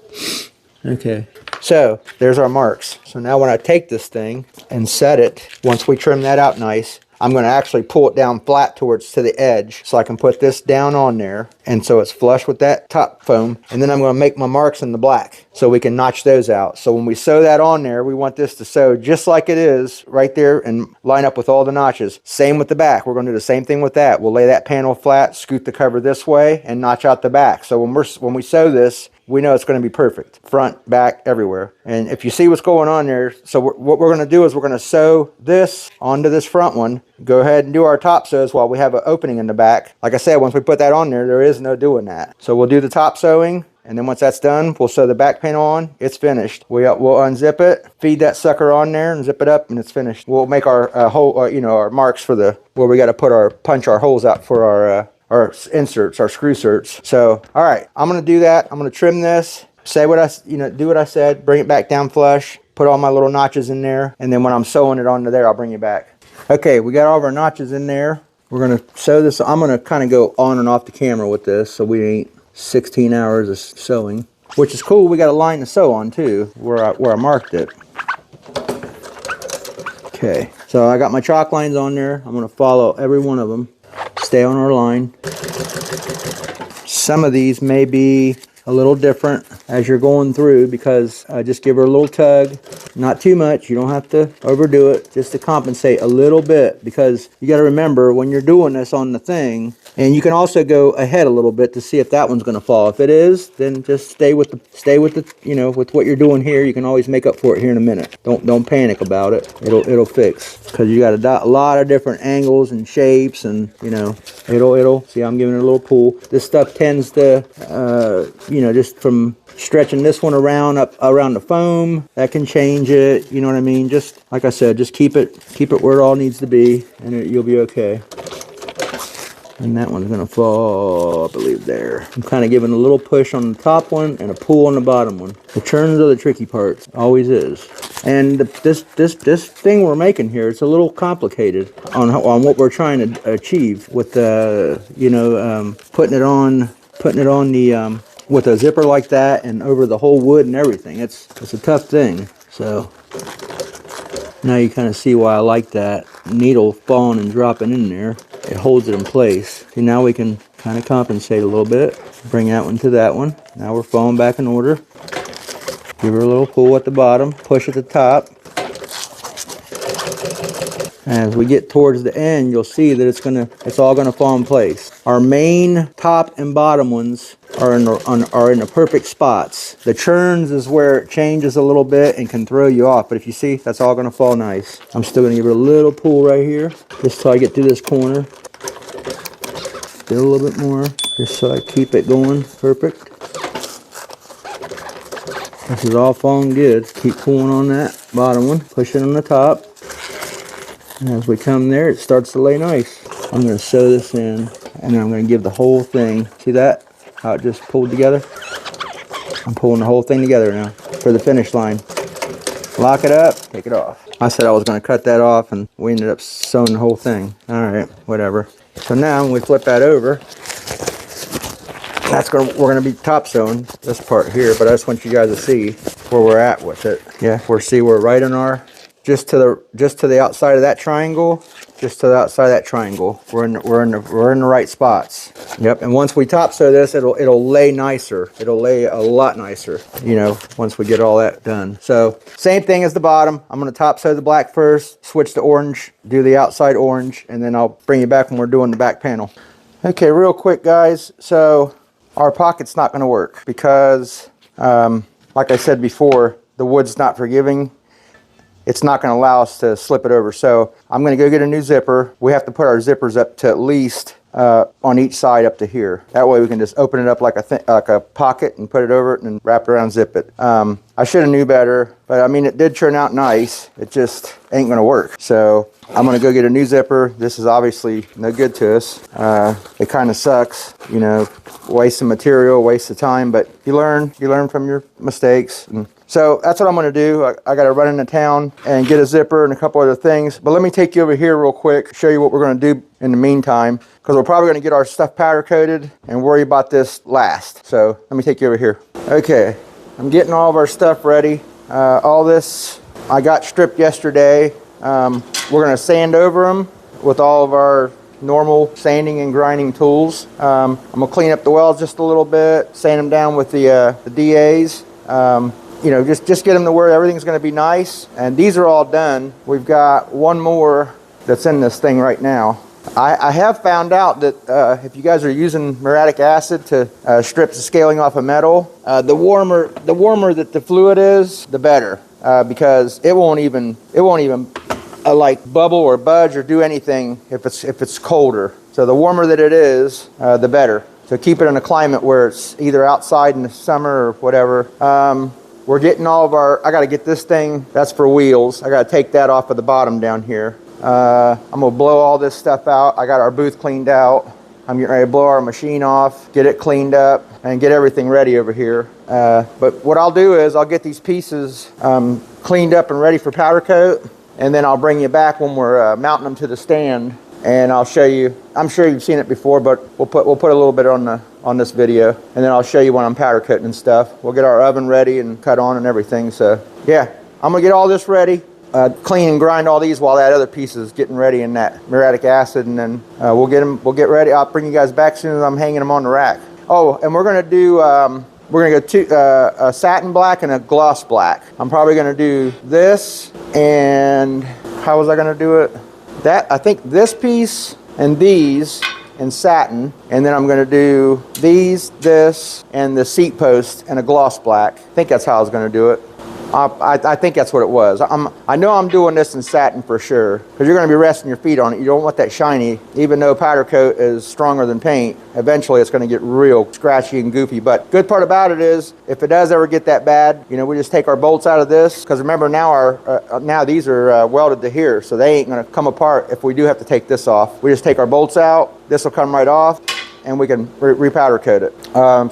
Okay. So there's our marks. So now when I take this thing and set it, once we trim that out nice, I'm going to actually pull it down flat towards to the edge so I can put this down on there, and so it's flush with that top foam. And then I'm going to make my marks in the black so we can notch those out. So when we sew that on there, we want this to sew just like it is right there and line up with all the notches. Same with the back. We're going to do the same thing with that. We'll lay that panel flat, scoot the cover this way, and notch out the back. So when we sew this, we know it's going to be perfect. Front, back, everywhere. And if you see what's going on there, so what we're going to do is we're going to sew this onto this front one. Go ahead and do our top sews while we have an opening in the back. Like I said, once we put that on there, there is no doing that. So we'll do the top sewing, and then once that's done, we'll sew the back panel on. It's finished. We'll unzip it, feed that sucker on there, and zip it up, and it's finished. We'll make our our marks for the where we got to punch our holes out for our inserts, our screw certs. So, all right, I'm gonna do that. I'm gonna trim this, say what do what I said, bring it back down flush, put all my little notches in there, and then when I'm sewing it onto there, I'll bring you back. Okay, we got all of our notches in there. We're gonna sew this. I'm gonna kind of go on and off the camera with this, so we ain't 16 hours of sewing, which is cool. We got a line to sew on too, where I marked it. Okay, so I got my chalk lines on there. I'm gonna follow every one of them. Stay on our line. Some of these may be a little different as you're going through, because just give her a little tug, not too much. You don't have to overdo it, just to compensate a little bit, because you got to remember when you're doing this on the thing, and you can also go ahead a little bit to see if that one's going to fall. If it is, then just stay with the with what you're doing here. You can always make up for it here in a minute. Don't panic about it. It'll fix, because you got a lot of different angles and shapes, and it'll see. I'm giving it a little pull. This stuff tends to just from stretching this one around around the foam, that can change it. You know what I mean? Just like I said, just keep it where it all needs to be, and you'll be okay. And that one's gonna fall, I believe, there. I'm kind of giving a little push on the top one and a pull on the bottom one. The turns are the tricky parts, always is. And this thing we're making here, it's a little complicated on what we're trying to achieve with putting it on the with a zipper like that and over the whole wood and everything. It's a tough thing. So now you kind of see why I like that needle falling and dropping in there. It holds it in place. See, now we can kind of compensate a little bit. Bring that one to that one. Now we're falling back in order. Give her a little pull at the bottom, push at the top. As we get towards the end, you'll see that it's all gonna fall in place. Our main top and bottom ones are in the perfect spots. The churns is where it changes a little bit and can throw you off, but if you see, that's all gonna fall nice. I'm still gonna give it a little pull right here, just till I get to this corner. Still a little bit more, just so I keep it going perfect. This is all falling good. Keep pulling on that bottom one, push it on the top. And as we come there, it starts to lay nice. I'm going to sew this in, and then I'm going to give the whole thing, see that? How it just pulled together? I'm pulling the whole thing together now for the finish line. Lock it up, take it off. I said I was going to cut that off, and we ended up sewing the whole thing. All right, whatever. So now when we flip that over, we're gonna be top zone this part here, but I just want you guys to see where we're at with it. Yeah, we're right in our, just to the outside of that triangle, just to the outside of that triangle. We're in the right spots. Yep. And once we top sew this, it'll lay nicer. It'll lay a lot nicer, you know, once we get all that done. So same thing as the bottom. I'm gonna top sew the black first, switch to orange, do the outside orange, and then I'll bring you back when we're doing the back panel. Okay, real quick, guys. So our pocket's not gonna work because, like I said before, the wood's not forgiving. It's not going to allow us to slip it over. So I'm going to go get a new zipper. We have to put our zippers up to at least on each side up to here. That way we can just open it up like a pocket and put it over it and wrap it around, zip it. I should have knew better, but I mean, it did turn out nice. It just ain't going to work. So I'm going to go get a new zipper. This is obviously no good to us. It kind of sucks, you know, waste of material, waste of time, but you learn from your mistakes. And so that's what I'm going to do. I got to run into town and get a zipper and a couple other things. But let me take you over here real quick, show you what we're going to do in the meantime, because we're probably going to get our stuff powder coated and worry about this last. So let me take you over here. Okay, I'm getting all of our stuff ready. All this I got stripped yesterday. We're going to sand over them with all of our normal sanding and grinding tools. I'm going to clean up the welds just a little bit, sand them down with the DAs. You know, just get them to where everything's going to be nice. And these are all done. We've got one more that's in this thing right now. I have found out that if you guys are using muriatic acid to strip the scaling off of metal, the warmer that the fluid is, the better, because it won't even like bubble or budge or do anything if it's colder. So the warmer that it is, the better. So keep it in a climate where it's either outside in the summer or whatever. We're getting all of our, I got to get this thing, that's for wheels. I got to take that off of the bottom down here. I'm going to blow all this stuff out. I got our booth cleaned out. I'm getting ready to blow our machine off, get it cleaned up, and get everything ready over here. But what I'll do is I'll get these pieces cleaned up and ready for powder coat, and then I'll bring you back when we're mounting them to the stand, and I'll show you. I'm sure you've seen it before, but we'll put a little bit on this video, and then I'll show you when I'm powder coating and stuff. We'll get our oven ready and cut on and everything. So yeah, I'm gonna get all this ready, clean and grind all these while that other piece is getting ready in that muriatic acid, and then we'll get ready. I'll bring you guys back as soon as I'm hanging them on the rack. Oh, and we're gonna do we're gonna go a satin black and a gloss black. I'm probably gonna do this, and how was I gonna do it? I think this piece and these in satin, and then I'm going to do this, and the seat post and a gloss black. I think that's how I was going to do it. I think that's what it was. I know I'm doing this in satin for sure, because you're going to be resting your feet on it. You don't want that shiny. Even though powder coat is stronger than paint, eventually it's going to get real scratchy and goofy. But good part about it is, if it does ever get that bad, you know, we just take our bolts out of this, because remember now now these are welded to here, so they ain't going to come apart if we do have to take this off. We just take our bolts out, this will come right off, and we can re-powder coat it.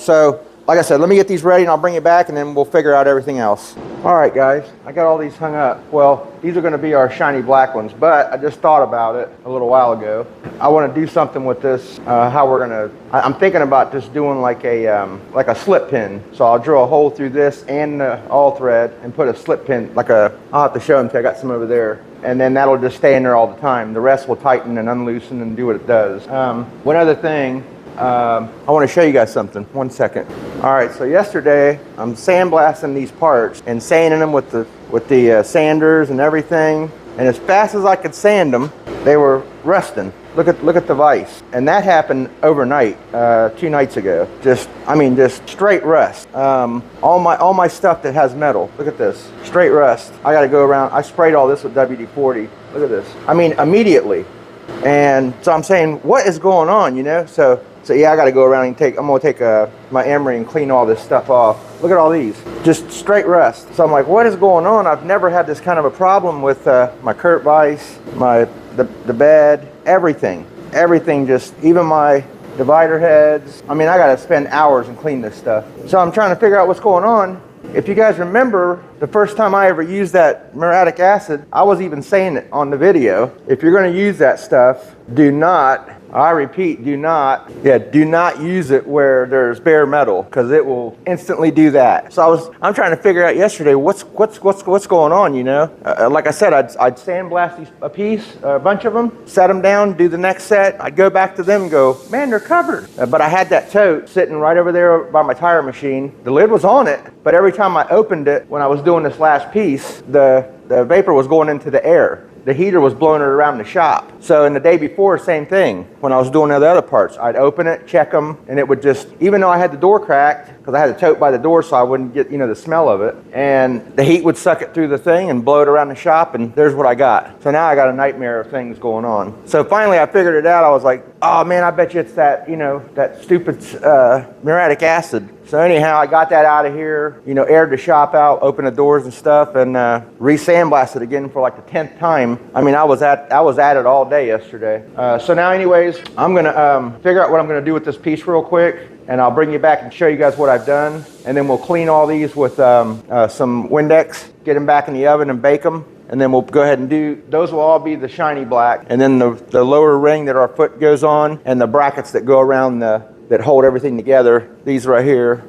So like I said, let me get these ready and I'll bring you back, and then we'll figure out everything else. All right, guys, I got all these hung up. Well, these are going to be our shiny black ones, but I just thought about it a little while ago. I want to do something with this, how we're going to, I'm thinking about just doing like a slip pin. So I'll drill a hole through this and the all thread and put a slip pin, I'll have to show them, I got some over there. And then that'll just stay in there all the time. The rest will tighten and unloosen and do what it does. One other thing, I want to show you guys something. 1 second. All right, so yesterday I'm sandblasting these parts and sanding them with the sanders and everything. And as fast as I could sand them, they were rusting. Look at the vise. And that happened overnight, 2 nights ago. Just straight rust. All my stuff that has metal. Look at this, straight rust. I got to go around. I sprayed all this with WD-40. Look at this. I mean, immediately. And so I'm saying, what is going on, you know? So yeah, I got to go around and I'm going to take my emery and clean all this stuff off. Look at all these, just straight rust. So I'm like, what is going on? I've never had this kind of a problem with my Kurt vise, the bed, everything, just, even my divider heads. I mean, I got to spend hours and clean this stuff. So I'm trying to figure out what's going on. If you guys remember, the first time I ever used that muriatic acid, I was even saying it on the video. If you're going to use that stuff, do not, I repeat, do not use it where there's bare metal, because it will instantly do that. So I'm trying to figure out yesterday what's going on, you know. Like I said, I'd sandblast a bunch of them, set them down, do the next set. I'd go back to them and go, man, they're covered. But I had that tote sitting right over there by my tire machine. The lid was on it, but every time I opened it when I was doing this last piece, the vapor was going into the air. The heater was blowing it around the shop. So in the day before, same thing. When I was doing the other parts, I'd open it, check them, and it would just, even though I had the door cracked, because I had a tote by the door so I wouldn't get, you know, the smell of it, and the heat would suck it through the thing and blow it around the shop, and there's what I got. So now I got a nightmare of things going on. So finally I figured it out. I was like, oh man, I bet you it's that, you know, that stupid muriatic acid. So anyhow, I got that out of here, you know, aired the shop out, opened the doors and stuff, and re-sandblasted again for like the 10th time. I mean, I was at it all day yesterday. So now anyways, I'm gonna figure out what I'm gonna do with this piece real quick, and I'll bring you back and show you guys what I've done. And then we'll clean all these with some Windex, get them back in the oven and bake them. And then we'll go ahead and do, those will all be the shiny black. And then the lower ring that our foot goes on, and the brackets that go around that hold everything together, these right here.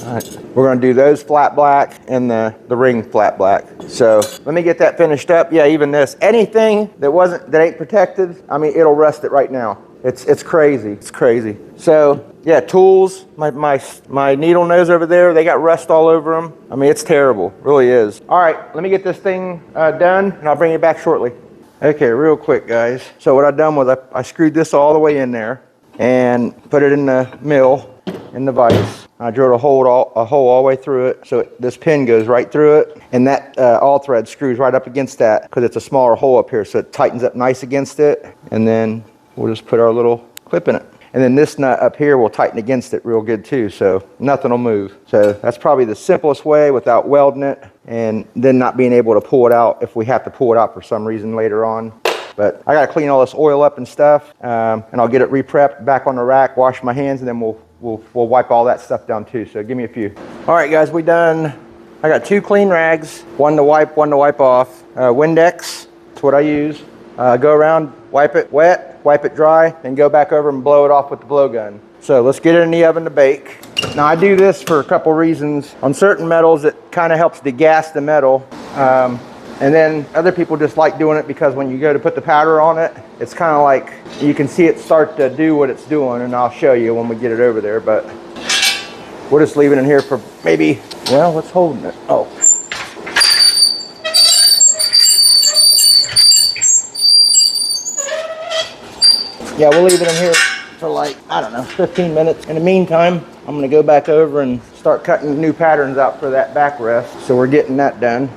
All right, we're gonna do those flat black and the ring flat black. So let me get that finished up. Yeah, even this, anything that ain't protected, I mean, it'll rust it right now. It's crazy, it's crazy. So yeah, tools, my needle nose over there, they got rust all over them. I mean, it's terrible, really is. All right, let me get this thing done, and I'll bring you back shortly. Okay, real quick, guys. So what I've done was I screwed this all the way in there and put it in the mill, in the vise. I drilled a hole all the way through it, so this pin goes right through it, and that all thread screws right up against that, because it's a smaller hole up here, so it tightens up nice against it, and then we'll just put our little clip in it. And then this nut up here will tighten against it real good too, so nothing will move. So that's probably the simplest way without welding it, and then not being able to pull it out if we have to pull it out for some reason later on. But I gotta clean all this oil up and stuff, and I'll get it re-prepped back on the rack, wash my hands, and then we'll wipe all that stuff down too. So give me a few. All right, guys, we done. I got 2 clean rags, one to wipe off. Windex, that's what I use. Go around, wipe it wet, wipe it dry, then go back over and blow it off with the blowgun. So let's get it in the oven to bake. Now I do this for a couple reasons. On certain metals, it kind of helps degas the metal. And then other people just like doing it because when you go to put the powder on it, it's kind of like you can see it start to do what it's doing, and I'll show you when we get it over there. But we'll just leave it in here for maybe, well, what's holding it? Oh. Yeah, we'll leave it in here for like, I don't know, 15 minutes. In the meantime, I'm gonna go back over and start cutting new patterns out for that backrest. So we're getting that done.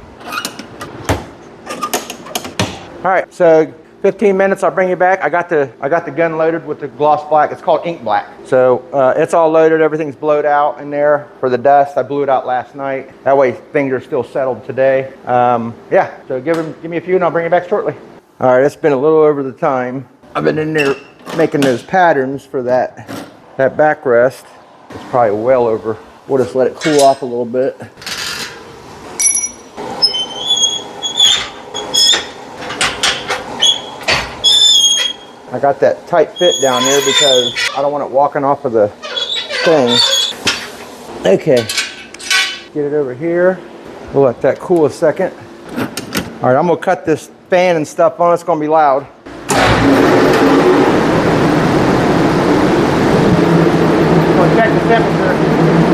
All right, so 15 minutes, I'll bring you back. I got the gun loaded with the gloss black. It's called ink black. So it's all loaded, everything's blowed out in there for the dust. I blew it out last night. That way things are still settled today. Yeah, so give me a few and I'll bring you back shortly. All right, it's been a little over the time. I've been in there making those patterns for that backrest. It's probably well over. We'll just let it cool off a little bit. I got that tight fit down here because I don't want it walking off of the thing. Okay, get it over here. We'll let that cool a second. All right, I'm gonna cut this fan and stuff on. It's gonna be loud. We'll check the temperature.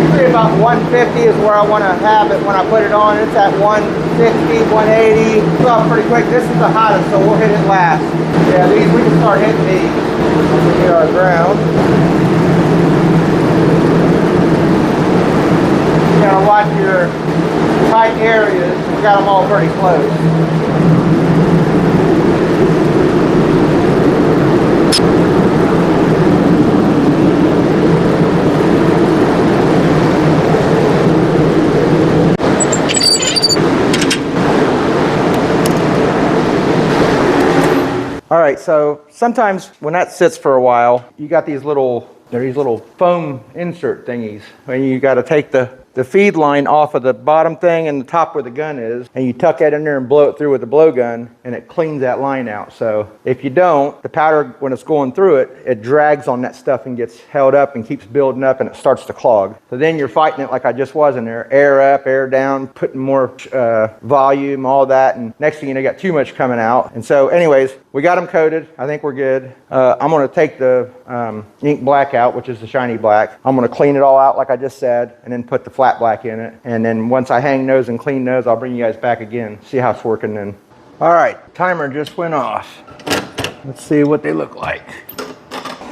Usually about 150 is where I want to have it when I put it on. It's at 160, 180. It's off pretty quick. This is the hottest, so we'll hit it last. Yeah, these we can start hitting these. We hit our ground. You gotta watch your tight areas. We got them all pretty close. All right, so sometimes when that sits for a while, you got these little foam insert thingies. And you got to take the the feed line off of the bottom thing and the top where the gun is, and you tuck that in there and blow it through with the blowgun, and it cleans that line out. So if you don't, the powder, when it's going through it, it drags on that stuff and gets held up and keeps building up, and it starts to clog. So then you're fighting it like I just was in there, air up, air down, putting more volume, all that, and next thing you know, you got too much coming out. And so anyways, we got them coated. I think we're good. I'm going to take the ink black out, which is the shiny black. I'm going to clean it all out like I just said, and then put the flat black in it. And then once I hang those and clean those, I'll bring you guys back again, see how it's working then. All right, timer just went off. Let's see what they look like.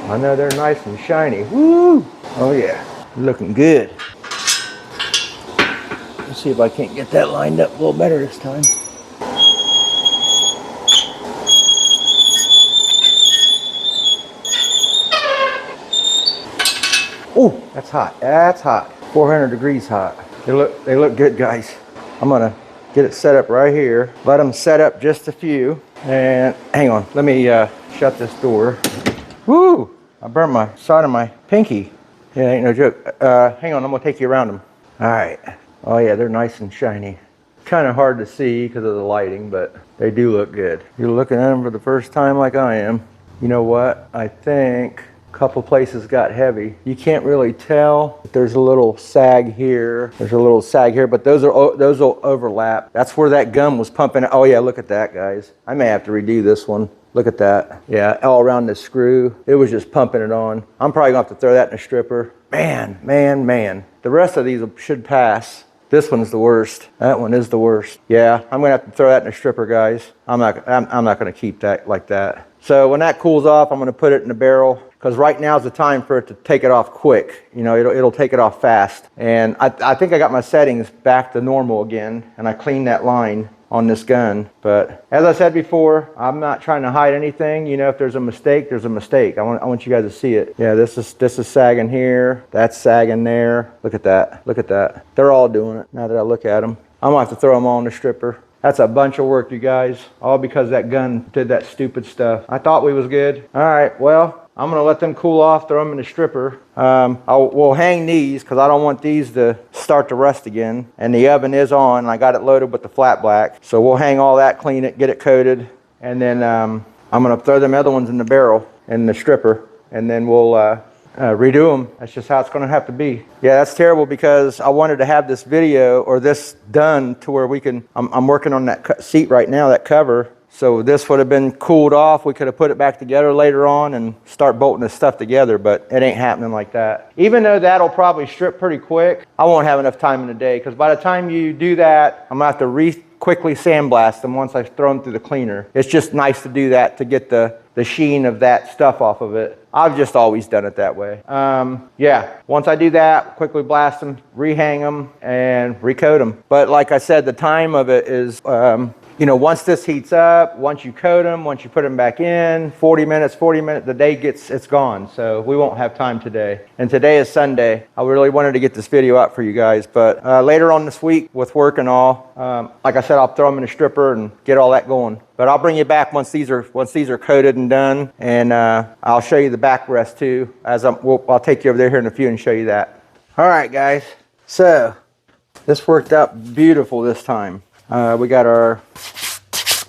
I know they're nice and shiny. Woo! Oh yeah, looking good. Let's see if I can't get that lined up a little better this time. Oh, that's hot. That's hot. 400 degrees hot. They look good, guys. I'm gonna get it set up right here. Let them set up just a few. And hang on, let me shut this door. Woo! I burned my side of my pinky. Yeah, ain't no joke. Hang on, I'm gonna take you around them. All right. Oh yeah, they're nice and shiny. Kind of hard to see because of the lighting, but they do look good. You're looking at them for the first time like I am. You know what? I think a couple places got heavy. You can't really tell. There's a little sag here. There's a little sag here, but those will overlap. That's where that gum was pumping. Oh yeah, look at that, guys. I may have to redo this one. Look at that. Yeah, all around the screw. It was just pumping it on. I'm probably gonna have to throw that in a stripper. Man. The rest of these should pass. This one's the worst. That one is the worst. Yeah, I'm gonna have to throw that in a stripper, guys. I'm not gonna keep that like that. So when that cools off, I'm gonna put it in a barrel, because right now is the time for it to take it off quick. You know, it'll take it off fast. And I think I got my settings back to normal again, and I cleaned that line on this gun. But as I said before, I'm not trying to hide anything. You know, if there's a mistake, there's a mistake. I want you guys to see it. Yeah, this is sagging here. That's sagging there. Look at that. Look at that. They're all doing it now that I look at them. I'm gonna have to throw them all in the stripper. That's a bunch of work, you guys. All because that gun did that stupid stuff. I thought we was good. All right, well, I'm gonna let them cool off, throw them in the stripper. We'll hang these because I don't want these to start to rust again. And the oven is on. I got it loaded with the flat black. So we'll hang all that, clean it, get it coated. And then I'm gonna throw them other ones in the barrel, in the stripper. And then we'll redo them. That's just how it's gonna have to be. Yeah, that's terrible because I wanted to have this video or this done to where we can, I'm working on that seat right now, that cover. So this would have been cooled off. We could have put it back together later on and start bolting this stuff together, but it ain't happening like that. Even though that'll probably strip pretty quick, I won't have enough time in the day, because by the time you do that, I'm gonna have to quickly sandblast them once I throw them through the cleaner. It's just nice to do that to get the sheen of that stuff off of it. I've just always done it that way. Yeah, once I do that, quickly blast them, rehang them, and recoat them. But like I said, the time of it is, you know, once this heats up, once you coat them, once you put them back in, 40 minutes, the day it's gone. So we won't have time today. And today is Sunday. I really wanted to get this video out for you guys, but later on this week with work and all, like I said, I'll throw them in a stripper and get all that going. But I'll bring you back once these are coated and done, and I'll show you the backrest too. I'll take you over there here in a few and show you that. All right, guys. So this worked out beautiful this time. We got our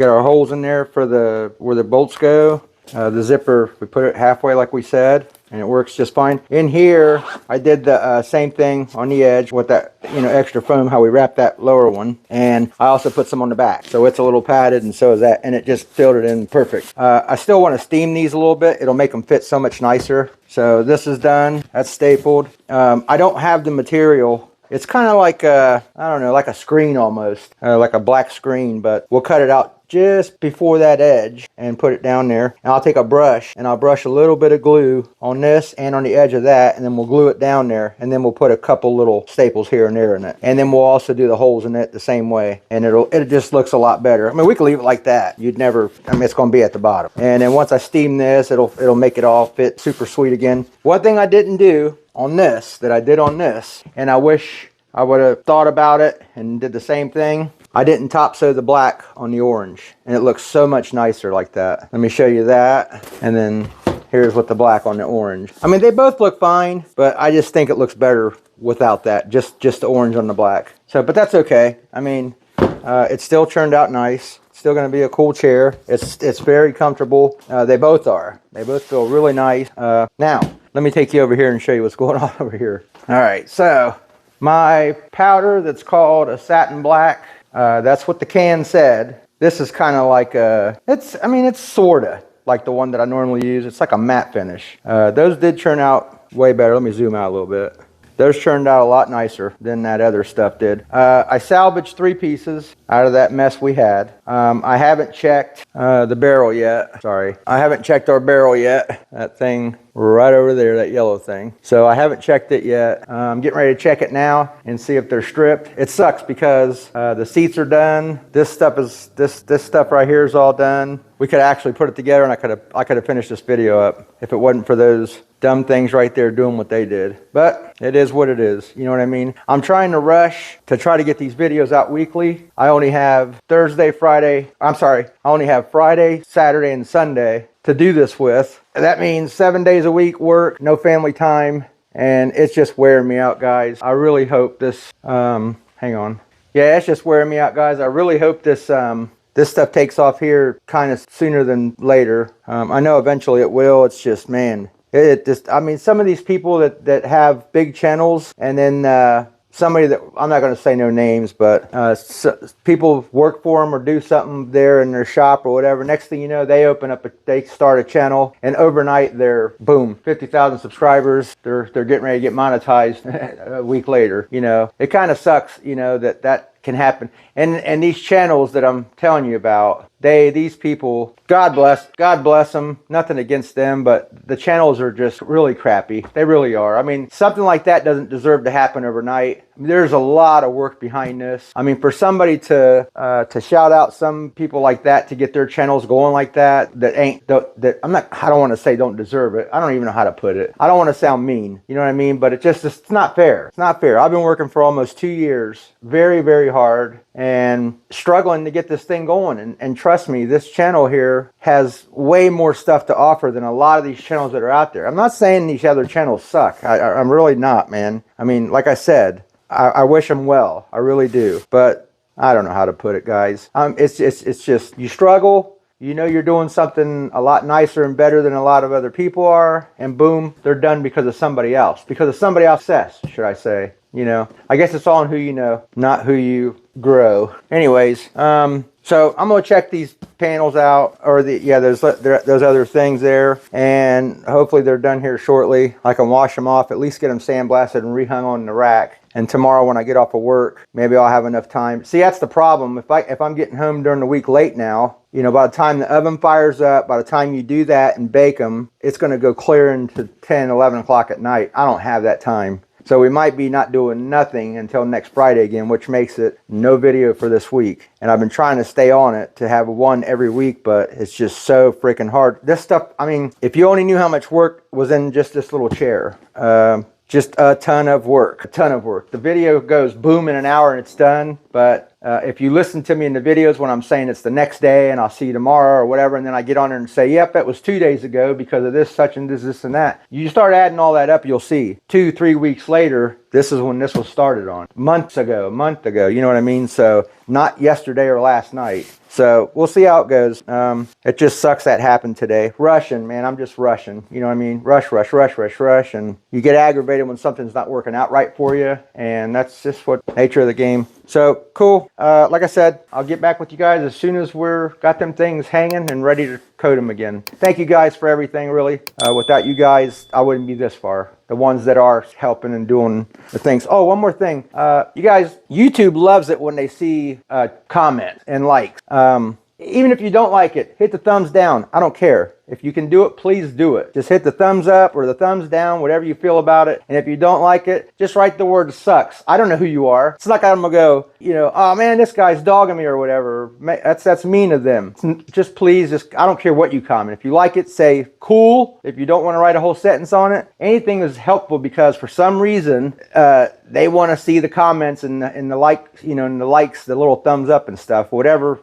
holes in there for where the bolts go. The zipper, we put it halfway like we said, and it works just fine. In here, I did the same thing on the edge with that, you know, extra foam, how we wrapped that lower one. And I also put some on the back. So it's a little padded, and so is that, and it just filled it in perfect. I still want to steam these a little bit. It'll make them fit so much nicer. So this is done. That's stapled. I don't have the material. It's kind of like I don't know, like a screen almost, like a black screen, but we'll cut it out just before that edge and put it down there. And I'll take a brush and I'll brush a little bit of glue on this and on the edge of that, and then we'll glue it down there, and then we'll put a couple little staples here and there in it. And then we'll also do the holes in it the same way, and it just looks a lot better. I mean, we could leave it like that. You'd never, I mean, it's gonna be at the bottom. And then once I steam this, it'll make it all fit super sweet again. One thing I didn't do on this that I did on this, and I wish I would have thought about it and did the same thing. I didn't top sew the black on the orange, and it looks so much nicer like that. Let me show you that. And then here's with the black on the orange. I mean, they both look fine, but I just think it looks better without that, just the orange on the black. So, but that's okay. I mean, it still turned out nice. Still going to be a cool chair. It's very comfortable. They both are. They both feel really nice. Now, let me take you over here and show you what's going on over here. All right, so my powder that's called a satin black, that's what the can said. This is kind of like it's sorta like the one that I normally use. It's like a matte finish. Those did turn out way better. Let me zoom out a little bit. Those turned out a lot nicer than that other stuff did. I salvaged 3 pieces out of that mess we had. I haven't checked the barrel yet. Sorry. I haven't checked our barrel yet. That thing right over there, that yellow thing. So I haven't checked it yet. I'm getting ready to check it now and see if they're stripped. It sucks because the seats are done. This stuff right here is all done. We could actually put it together, and I could have finished this video up if it wasn't for those dumb things right there doing what they did. But it is what it is. You know what I mean? I'm trying to rush to try to get these videos out weekly. I only have Friday, Saturday, and Sunday to do this with. That means 7 days a week work, no family time, and it's just wearing me out, guys. I really hope this, hang on. Yeah, it's just wearing me out, guys. I really hope this, this stuff takes off here kind of sooner than later. I know eventually it will. It's just, man, I mean, some of these people that have big channels, and then somebody that, I'm not going to say no names, but people work for them or do something there in their shop or whatever. Next thing you know, they start a channel, and overnight they're, boom, 50,000 subscribers. They're getting ready to get monetized a week later. You know, it kind of sucks, you know, that can happen. And these channels that I'm telling you about, these people, God bless them, nothing against them, but the channels are just really crappy. They really are. I mean, something like that doesn't deserve to happen overnight. I mean, there's a lot of work behind this. I mean, for somebody to shout out some people like that to get their channels going like that, I don't want to say don't deserve it. I don't even know how to put it. I don't want to sound mean, you know what I mean? But it's not fair. It's not fair. I've been working for almost 2 years, very, very hard, and struggling to get this thing going. And trust me, this channel here has way more stuff to offer than a lot of these channels that are out there. I'm not saying these other channels suck. I'm really not, man. I mean, like I said, I wish them well. I really do. But I don't know how to put it, guys. It's just, you struggle. You know you're doing something a lot nicer and better than a lot of other people are. And boom, they're done because of somebody else. Because of somebody else's success, should I say. You know, I guess it's all on who you know, not who you grow. Anyways, so I'm gonna check these panels out, or those other things there, and hopefully they're done here shortly. I can wash them off, at least get them sandblasted and rehung on the rack. And tomorrow when I get off of work, maybe I'll have enough time. See, that's the problem. If I'm getting home during the week late now, you know, by the time the oven fires up, by the time you do that and bake them, it's going to go clear into 10, 11 o'clock at night. I don't have that time. So we might be not doing nothing until next Friday again, which makes it no video for this week. And I've been trying to stay on it to have one every week, but it's just so freaking hard. This stuff, I mean, if you only knew how much work was in just this little chair, just a ton of work, The video goes boom in an hour and it's done. But if you listen to me in the videos when I'm saying it's the next day and I'll see you tomorrow or whatever, and then I get on there and say, yep, that was 2 days ago because of this, such and this and that. You start adding all that up, you'll see 2-3 weeks later, this is when this was started on. A month ago, you know what I mean? So not yesterday or last night. So we'll see how it goes. It just sucks that happened today. Rushing, man, I'm just rushing. You know what I mean? Rush. And you get aggravated when something's not working out right for you. And that's just what nature of the game. So cool. Like I said, I'll get back with you guys as soon as we're got them things hanging and ready to coat them again. Thank you guys for everything, really. Without you guys, I wouldn't be this far. The ones that are helping and doing the things. Oh, one more thing. You guys, YouTube loves it when they see comments and likes. Even if you don't like it, hit the thumbs down. I don't care. If you can do it, please do it. Just hit the thumbs up or the thumbs down, whatever you feel about it. And if you don't like it, just write the word sucks. I don't know who you are. It's like I'm gonna go, you know, oh man, this guy's dogging me or whatever. That's mean of them. Just please, I don't care what you comment. If you like it, say cool. If you don't want to write a whole sentence on it, anything is helpful because for some reason, they want to see the comments and the likes, you know, and the likes, the little thumbs up and stuff, whatever.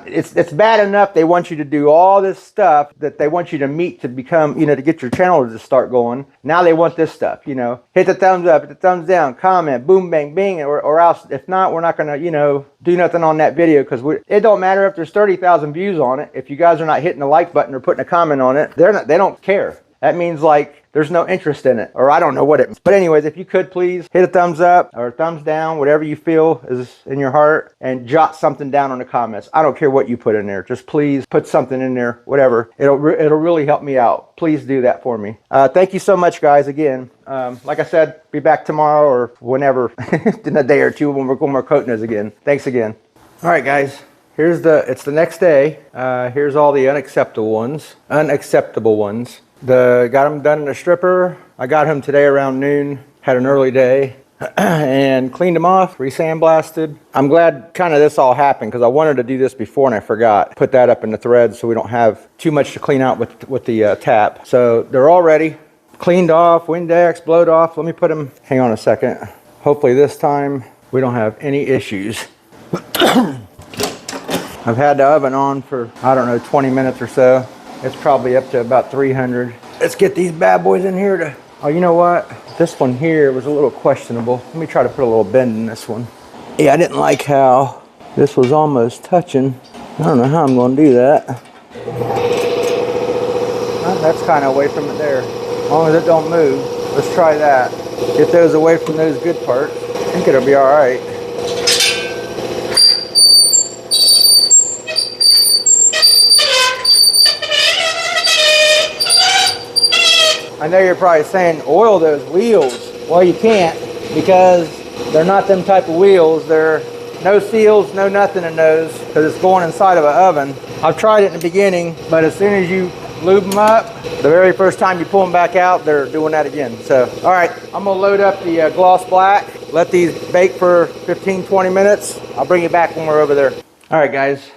it's bad enough they want you to do all this stuff that they want you to meet to become, you know, to get your channel to start going. Now they want this stuff, you know. Hit the thumbs up, hit the thumbs down, comment, boom, bang, bing, or else if not, we're not gonna, you know, do nothing on that video, because it don't matter if there's 30,000 views on it. If you guys are not hitting the like button or putting a comment on it, they don't care. That means like there's no interest in it, or I don't know what it means. But anyways, if you could please hit a thumbs up or a thumbs down, whatever you feel is in your heart, and jot something down on the comments. I don't care what you put in there. Just please put something in there, whatever. It'll really help me out. Please do that for me. Thank you so much, guys, again. Like I said, be back tomorrow or whenever, in a day or two when we're coating this again. Thanks again. All right, guys. It's the next day. Here's all the unacceptable ones. Got them done in a stripper. I got him today around noon. Had an early day and cleaned them off, re-sandblasted. I'm glad kind of this all happened, because I wanted to do this before and I forgot. Put that up in the threads so we don't have too much to clean out with the tap. So they're all ready. Cleaned off, Windex, blowed off. Let me put them, hang on a second. Hopefully this time we don't have any issues. I've had the oven on for, I don't know, 20 minutes or so. It's probably up to about 300. Let's get these bad boys in here to, oh, you know what? This one here was a little questionable. Let me try to put a little bend in this one. Yeah, I didn't like how this was almost touching. I don't know how I'm gonna do that. Well, that's kind of away from it there. As long as it don't move. Let's try that. Get those away from those good parts. I think it'll be all right. I know you're probably saying, oil those wheels. Well, you can't, because they're not them type of wheels. They're no seals, no nothing in those, because it's going inside of an oven. I've tried it in the beginning, but as soon as you lube them up, the very first time you pull them back out, they're doing that again. So, all right, I'm gonna load up the gloss black, let these bake for 15, 20 minutes. I'll bring you back when we're over there. All right, guys,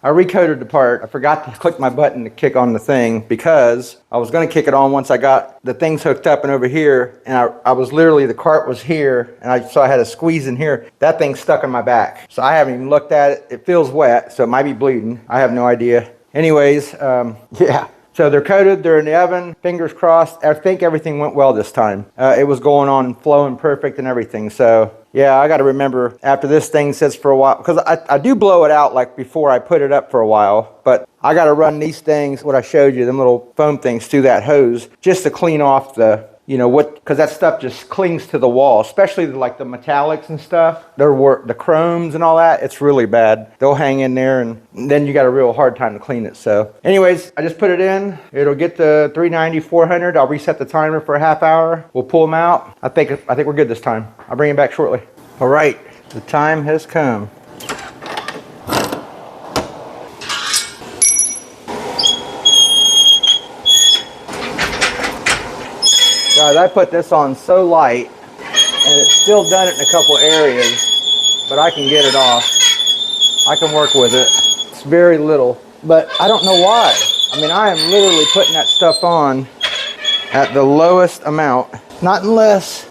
I recoated the part. I forgot to click my button to kick on the thing, because I was going to kick it on once I got the things hooked up and over here, and I was literally, the cart was here, and so I had to squeeze in here. That thing stuck in my back, so I haven't even looked at it. It feels wet, so it might be bleeding. I have no idea. Anyways, yeah. So they're coated, they're in the oven, fingers crossed. I think everything went well this time. It was going on, flowing perfect and everything. So yeah, I got to remember after this thing sits for a while, because I do blow it out like before I put it up for a while, but I got to run these things, what I showed you, them little foam things, through that hose just to clean off the, you know what, because that stuff just clings to the wall, especially like the metallics and stuff. The chromes and all that, it's really bad. They'll hang in there, and then you got a real hard time to clean it. So anyways, I just put it in. It'll get to 390, 400. I'll reset the timer for a half hour. We'll pull them out. I think we're good this time. I'll bring you back shortly. All right, the time has come. Guys, I put this on so light, and it's still done it in a couple areas, but I can get it off. I can work with it. It's very little, but I don't know why. I mean, I am literally putting that stuff on at the lowest amount. Not unless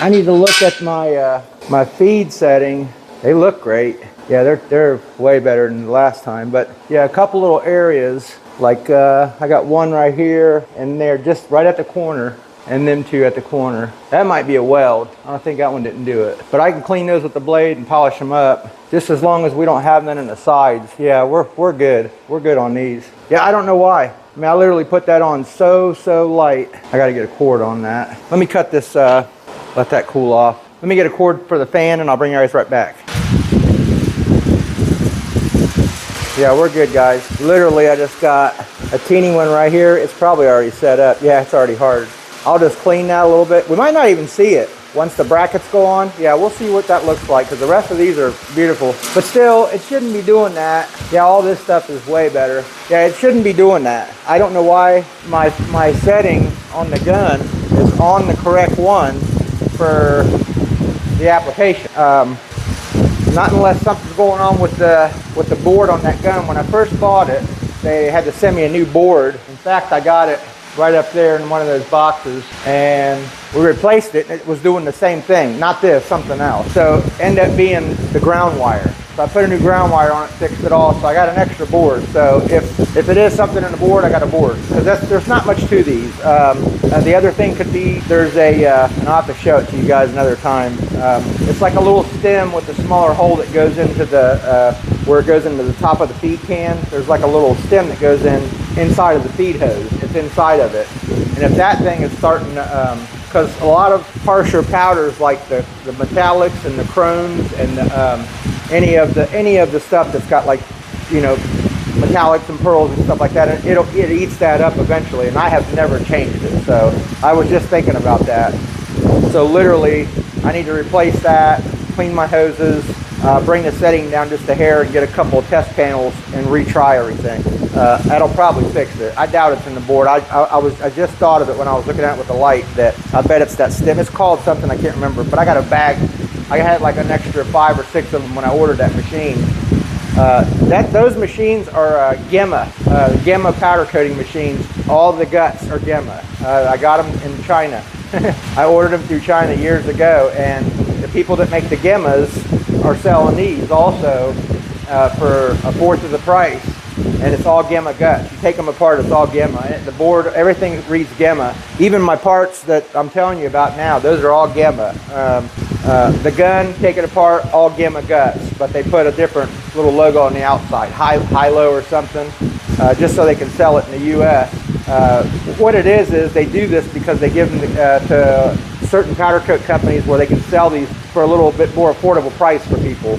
I need to look at my my feed setting. They look great. Yeah, they're way better than the last time, but yeah, a couple little areas. Like I got one right here, and they're just right at the corner, and them two at the corner. That might be a weld. I don't think that one didn't do it. But I can clean those with the blade and polish them up, just as long as we don't have none in the sides. Yeah, we're good. We're good on these. Yeah, I don't know why. I mean, I literally put that on so light. I got to get a cord on that. Let me cut this, let that cool off. Let me get a cord for the fan, and I'll bring you guys right back. Yeah, we're good, guys. Literally, I just got a teeny one right here. It's probably already set up. Yeah, it's already hard. I'll just clean that a little bit. We might not even see it once the brackets go on. Yeah, we'll see what that looks like, because the rest of these are beautiful. But still, it shouldn't be doing that. Yeah, all this stuff is way better. Yeah, it shouldn't be doing that. I don't know why my setting on the gun is on the correct one for the application. Not unless something's going on with the board on that gun. When I first bought it, they had to send me a new board. In fact, I got it right up there in one of those boxes, and we replaced it, and it was doing the same thing. Not this, something else. So ended up being the ground wire. So I put a new ground wire on it, fixed it all, so I got an extra board. So if it is something in the board, I got a board. Because there's not much to these. The other thing could be, there's and I'll have to show it to you guys another time. It's like a little stem with a smaller hole that goes into the, where it goes into the top of the feed can. There's like a little stem that goes inside of the feed hose. It's inside of it. And if that thing is starting to, because a lot of harsher powders like the metallics and the chromes and any of the stuff that's got, like, you know, metallics and pearls and stuff like that, and it eats that up eventually, and I have never changed it. So I was just thinking about that. So literally I need to replace that, clean my hoses, bring the setting down just a hair, and get a couple of test panels and retry everything. That'll probably fix it. I doubt it's in the board. I just thought of it when I was looking at it with the light, that I bet it's that stem. It's called something, I can't remember, but I got a bag. I had like an extra 5 or 6 of them when I ordered that machine. Those machines are Gemma powder coating machines. All the guts are Gemma. I got them in China. I ordered them through China years ago, and the people that make the Gemmas are selling these also for a fourth of the price. And it's all Gemma guts. You take them apart, it's all Gemma. The board, everything reads Gemma. Even my parts that I'm telling you about now, those are all Gemma. The gun, take it apart, all Gemma guts. But they put a different little logo on the outside, high-low or something, just so they can sell it in the U.S. What it is they do this because they give them to certain powder coat companies where they can sell these for a little bit more affordable price for people.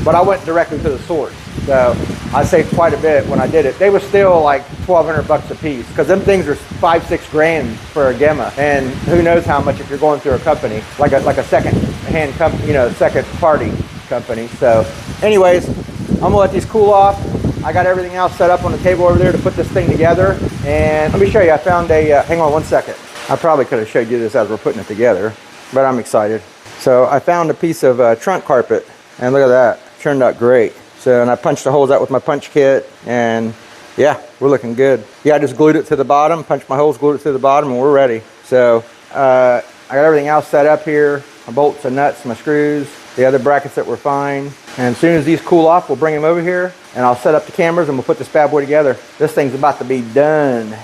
But I went directly to the source. So I saved quite a bit when I did it. They were still like $1,200 a piece, because them things are $5-6 grand for a Gemma, and who knows how much if you're going through a company like a second-hand company, you know, second-party company. So, anyways, I'm gonna let these cool off. I got everything else set up on the table over there to put this thing together, and let me show you. I found a. Hang on one second. I probably could have showed you this as we're putting it together, but I'm excited. So I found a piece of trunk carpet, and look at that. Turned out great. So, and I punched the holes out with my punch kit, and yeah, we're looking good. Yeah, I just glued it to the bottom, punched my holes, glued it to the bottom, and we're ready. So I got everything else set up here, my bolts and nuts, my screws, the other brackets that were fine. And as soon as these cool off, we'll bring them over here, and I'll set up the cameras, and we'll put this bad boy together. This thing's about to be done.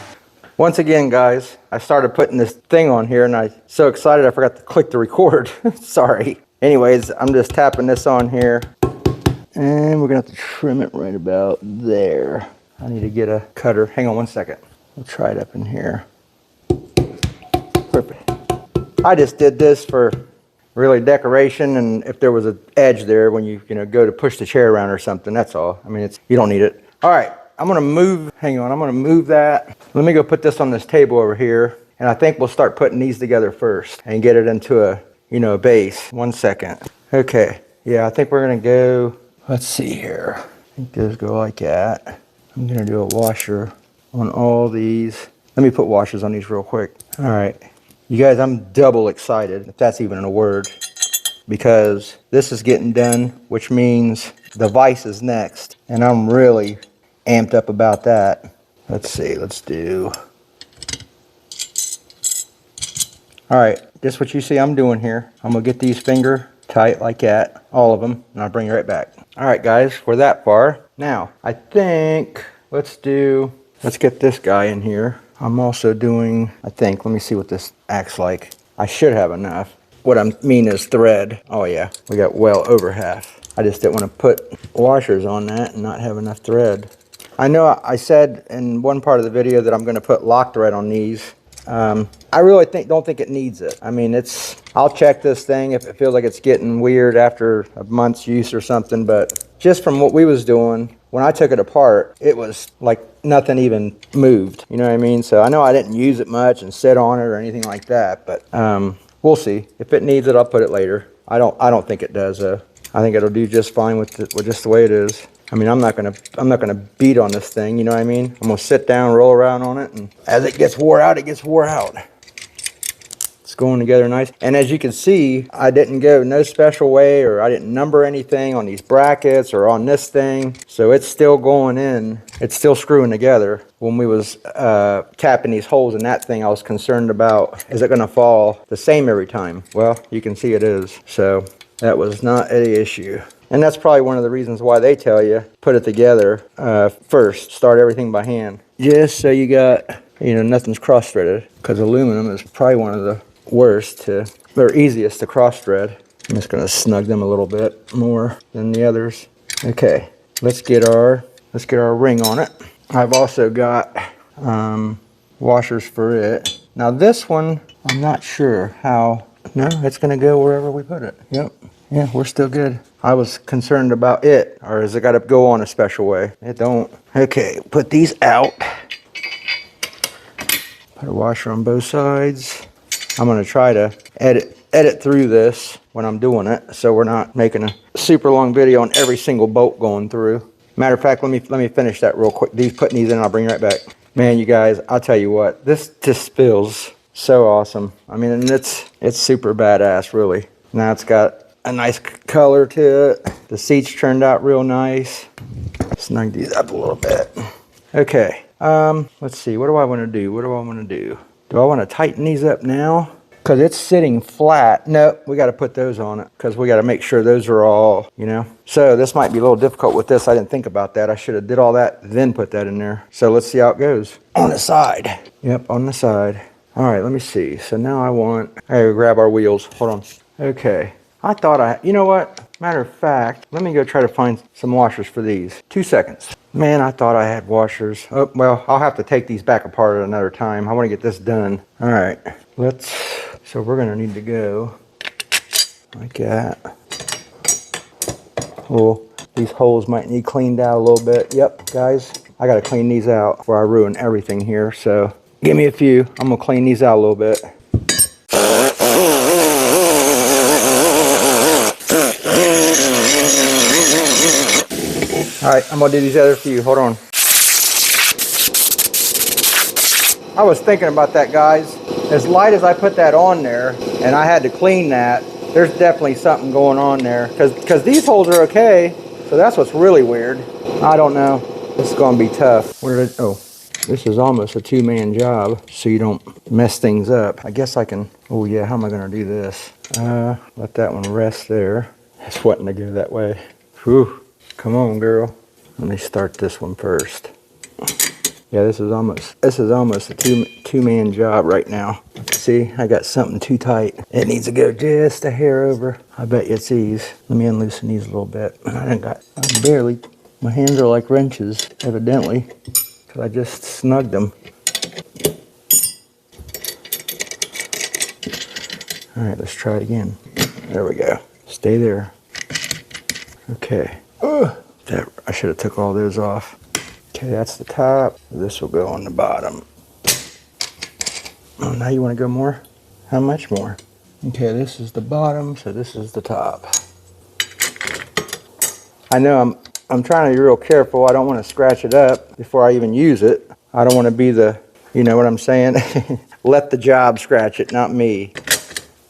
Once again, guys, I started putting this thing on here, and I'm so excited I forgot to click the record. Sorry. Anyways, I'm just tapping this on here. And we're gonna have to trim it right about there. I need to get a cutter. Hang on one second. We'll try it up in here. Perfect. I just did this for really decoration, and if there was an edge there when you go to push the chair around or something, that's all. I mean, you don't need it. All right, I'm gonna move, hang on, I'm gonna move that. Let me go put this on this table over here, and I think we'll start putting these together first and get it into a base. 1 second. Okay, yeah, I think we're gonna go. Let's see here. I think those go like that. I'm gonna do a washer on all these. Let me put washers on these real quick. All right, you guys, I'm double excited, if that's even a word, because this is getting done, which means the vise is next, and I'm really amped up about that. Let's see, let's do. All right, this is what you see I'm doing here. I'm gonna get these finger tight like that, all of them, and I'll bring you right back. All right, guys, we're that far. Now, I think, let's get this guy in here. I'm also doing, let me see what this acts like. I should have enough. What I mean is thread. Oh yeah, we got well over half. I just didn't want to put washers on that and not have enough thread. I know I said in one part of the video that I'm gonna put lock thread on these. I really don't think it needs it. I mean, I'll check this thing if it feels like it's getting weird after a month's use or something, but just from what we was doing, when I took it apart, it was like nothing even moved. You know what I mean? So I know I didn't use it much and sit on it or anything like that, but we'll see. If it needs it, I'll put it later. I don't think it does though. I think it'll do just fine with just the way it is. I mean, I'm not gonna beat on this thing, you know what I mean? I'm gonna sit down, roll around on it, and as it gets wore out, it gets wore out. It's going together nice. And as you can see, I didn't go no special way, or I didn't number anything on these brackets or on this thing. So it's still going in, it's still screwing together. When we was tapping these holes in that thing, I was concerned about, is it gonna fall the same every time? Well, you can see it is. So that was not an issue. And that's probably one of the reasons why they tell you put it together first. Start everything by hand. Just so you got, you know, nothing's cross-threaded. Because aluminum is probably one of the worst to, or easiest to cross-thread. I'm just going to snug them a little bit more than the others. Okay, let's get our ring on it. I've also got washers for it. Now this one, I'm not sure how. No, it's going to go wherever we put it. Yep. Yeah, we're still good. I was concerned about it, or has it got to go on a special way? It don't. Okay, put these out. Put a washer on both sides. I'm going to try to edit through this when I'm doing it, so we're not making a super long video on every single bolt going through. Matter of fact, let me finish that real quick. Putting these in, I'll bring you right back. Man, you guys, I'll tell you what, this just feels so awesome. I mean, and it's super badass, really. Now it's got a nice color to it. The seats turned out real nice. Snug these up a little bit. Okay, let's see. What do I want to do? What do I want to do? Do I want to tighten these up now? Because it's sitting flat. Nope, we got to put those on it because we got to make sure those are all, you know. So this might be a little difficult with this. I didn't think about that. I should have did all that, then put that in there. So let's see how it goes. On the side. Yep, on the side. All right, let me see. So now I want, hey, grab our wheels. Hold on. Okay. I thought you know what? Matter of fact, let me go try to find some washers for these. 2 seconds. Man, I thought I had washers. Oh, well, I'll have to take these back apart at another time. I want to get this done. All right, so we're going to need to go like that. Well, these holes might need cleaned out a little bit. Yep, guys, I got to clean these out before I ruin everything here. So give me a few. I'm going to clean these out a little bit. All right, I'm gonna do these other few. Hold on. I was thinking about that, guys. As light as I put that on there, and I had to clean that, there's definitely something going on there. Because these holes are okay, so that's what's really weird. I don't know. This is gonna be tough. This is almost a two-man job, so you don't mess things up. I guess I can, oh yeah, how am I gonna do this? Let that one rest there. It's wanting to go that way. Whew. Come on, girl. Let me start this one first. Yeah, this is almost a two-man job right now. See, I got something too tight. It needs to go just a hair over. I bet you it's these. Let me unloosen these a little bit. My hands are like wrenches, evidently, because I just snugged them. All right, let's try it again. There we go. Stay there. Okay. I should have took all those off. Okay, that's the top. This will go on the bottom. Oh, now you want to go more? How much more? Okay, this is the bottom, so this is the top. I know I'm trying to be real careful. I don't want to scratch it up before I even use it. I don't want to be the, you know what I'm saying? Let the job scratch it, not me.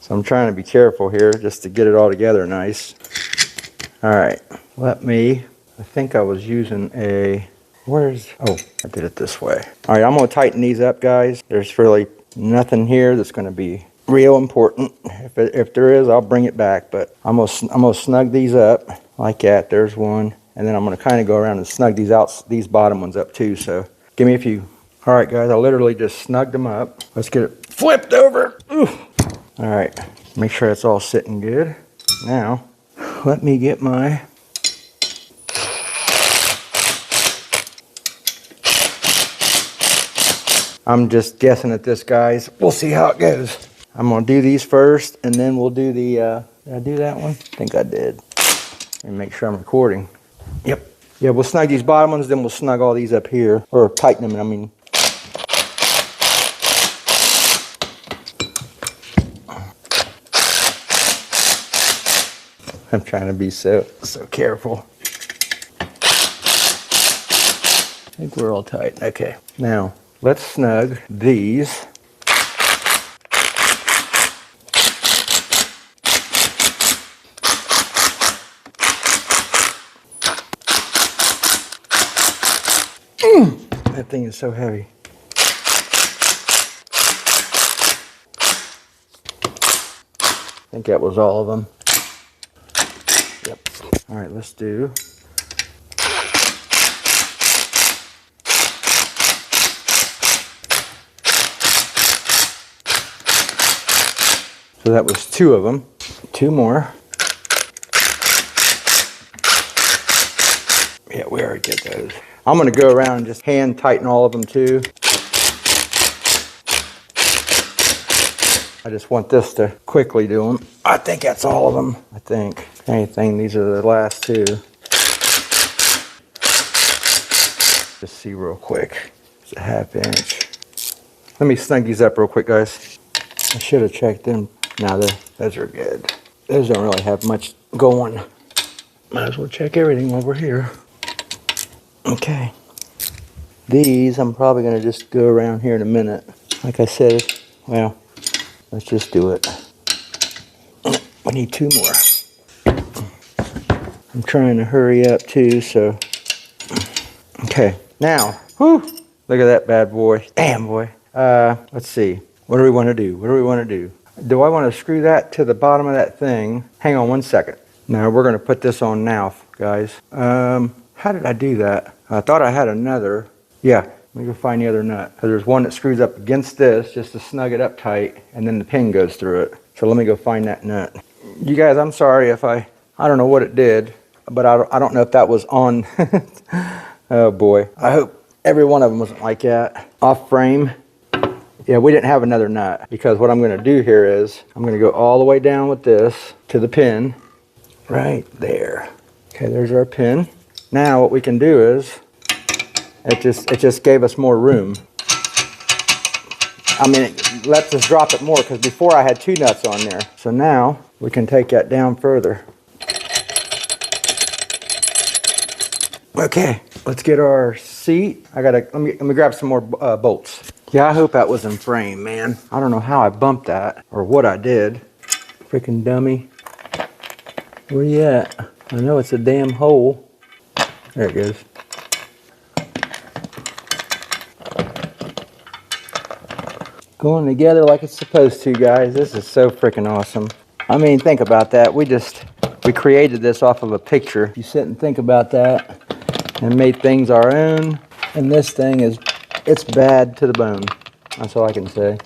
So I'm trying to be careful here just to get it all together nice. All right, I think I was using oh, I did it this way. All right, I'm gonna tighten these up, guys. There's really nothing here that's gonna be real important. If there is, I'll bring it back, but I'm gonna snug these up like that. There's one, and then I'm gonna kind of go around and snug these bottom ones up too, so give me a few. All right, guys, I literally just snugged them up. Let's get it flipped over. Ooh. All right, make sure it's all sitting good. Now, let me get my I'm just guessing at this, guys. We'll see how it goes. I'm gonna do these first, and then we'll do the, did I do that one? I think I did. And make sure I'm recording. Yep. Yeah, we'll snug these bottom ones, then we'll snug all these up here. Or tighten them, I mean. I'm trying to be so careful. I think we're all tight. Okay, now let's snug these. That thing is so heavy. I think that was all of them. Yep. All right, let's do. So that was 2 of them. 2 more. Yeah, we already did those. I'm gonna go around and just hand tighten all of them too. I just want this to quickly do them. I think that's all of them. I think. If anything, these are the last 2. Just see real quick. It's a 1/2 inch. Let me snug these up real quick, guys. I should have checked them. Now those are good. Those don't really have much going. Might as well check everything while we're here. Okay. These I'm probably gonna just go around here in a minute. Like I said, well, let's just do it. We need 2 more. I'm trying to hurry up too, so. Okay, now, whew, look at that bad boy. Damn boy. Let's see. What do we want to do? What do we want to do? Do I want to screw that to the bottom of that thing? Hang on 1 second. Now we're going to put this on now, guys. How did I do that? I thought I had another. Yeah, let me go find the other nut. So there's one that screws up against this just to snug it up tight, and then the pin goes through it. So let me go find that nut. You guys, I'm sorry if I don't know what it did, but I don't know if that was on. Oh boy. I hope every one of them wasn't like that. Off frame. Yeah, we didn't have another nut, because what I'm going to do here is I'm going to go all the way down with this to the pin right there. Okay, there's our pin. Now what we can do is it just gave us more room. I mean, it lets us drop it more, because before I had 2 nuts on there. So now we can take that down further. Okay, let's get our seat. Let me grab some more bolts. Yeah, I hope that was in frame, man. I don't know how I bumped that or what I did. Freaking dummy. Where you at? I know it's a damn hole. There it goes. Going together like it's supposed to, guys. This is so freaking awesome. I mean, think about that. We created this off of a picture. If you sit and think about that and made things our own, and this thing it's bad to the bone. That's all I can say.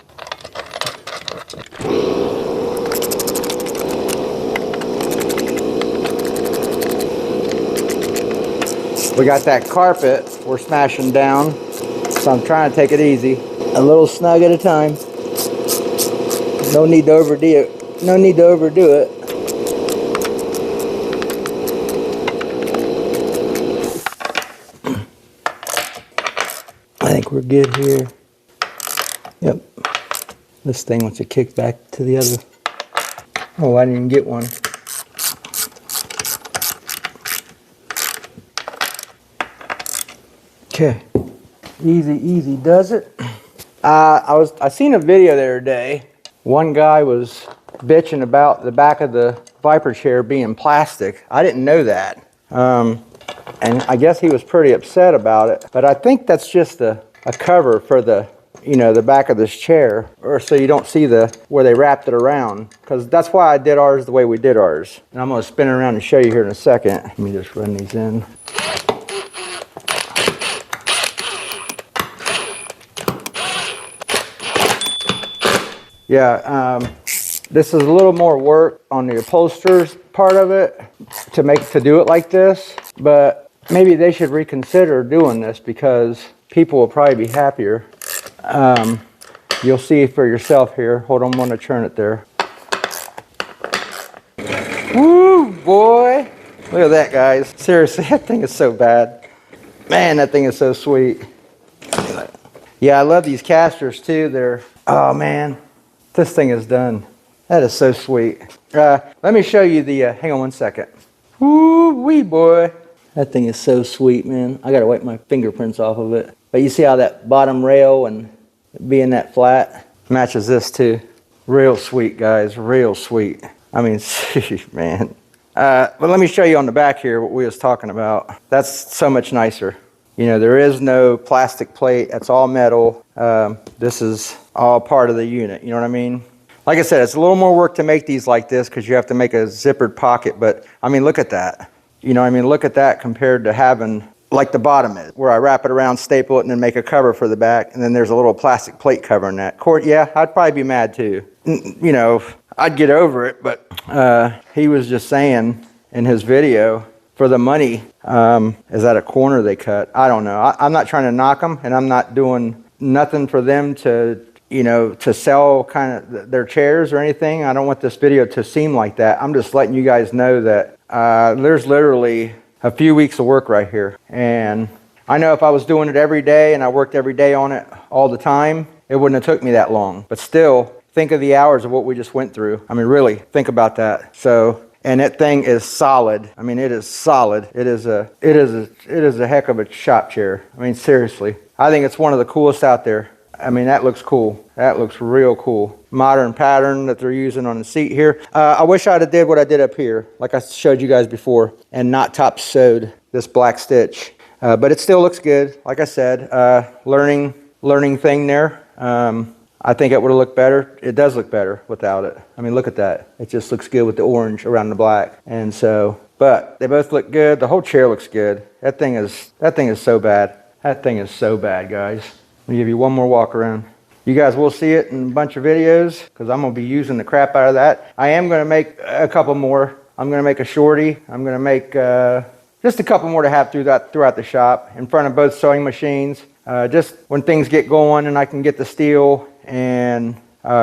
We got that carpet we're smashing down, so I'm trying to take it easy. A little snug at a time. No need to overdo it. No need to overdo it. I think we're good here. Yep. This thing wants to kick back to the other. Oh, I didn't even get one. Okay. Easy, easy does it. I seen a video the other day. One guy was bitching about the back of the Viper chair being plastic. I didn't know that. And I guess he was pretty upset about it. But I think that's just a cover for the back of this chair, or so you don't see where they wrapped it around. Because that's why I did ours the way we did ours. And I'm going to spin it around and show you here in a second. Let me just run these in. Yeah, this is a little more work on the upholsterer's part of it to do it like this, but maybe they should reconsider doing this, because people will probably be happier. You'll see for yourself here. Hold on, I'm gonna turn it there. Woo, boy! Look at that, guys. Seriously, that thing is so bad. Man, that thing is so sweet. Yeah, I love these casters too. Oh man. This thing is done. That is so sweet. Let me show you hang on 1 second. Woo-wee, boy. That thing is so sweet, man. I gotta wipe my fingerprints off of it. But you see how that bottom rail and being that flat matches this too. Real sweet, guys, real sweet. I mean, man. But let me show you on the back here what we was talking about. That's so much nicer. There is no plastic plate. It's all metal. This is all part of the unit. You know what I mean? Like I said, it's a little more work to make these like this, because you have to make a zippered pocket. But I mean, look at that. You know what I mean? Look at that compared to having, like the bottom is, where I wrap it around, staple it, and then make a cover for the back, and then there's a little plastic plate covering that. Yeah, I'd probably be mad too. You know, I'd get over it, but he was just saying in his video, for the money, is that a corner they cut? I don't know. I'm not trying to knock them, and I'm not doing nothing for them to, you know, to sell kind of their chairs or anything. I don't want this video to seem like that. I'm just letting you guys know that there's literally a few weeks of work right here. And I know if I was doing it every day and I worked every day on it all the time, it wouldn't have took me that long. But still, think of the hours of what we just went through. I mean, really, think about that. So, and that thing is solid. I mean, it is solid. It is a heck of a shop chair. I mean, seriously. I think it's one of the coolest out there. I mean, that looks cool. That looks real cool. Modern pattern that they're using on the seat here. I wish I'd have did what I did up here, like I showed you guys before, and not top sewed this black stitch. But it still looks good. Like I said, learning thing there. I think it would have looked better. It does look better without it. I mean, look at that. It just looks good with the orange around the black. And so, but they both look good. The whole chair looks good. That thing is so bad. That thing is so bad, guys. Let me give you one more walk around. You guys will see it in a bunch of videos because I'm going to be using the crap out of that. I am going to make a couple more. I'm going to make a shorty. I'm going to make just a couple more to have throughout the shop in front of both sewing machines. Just when things get going and I can get the steel and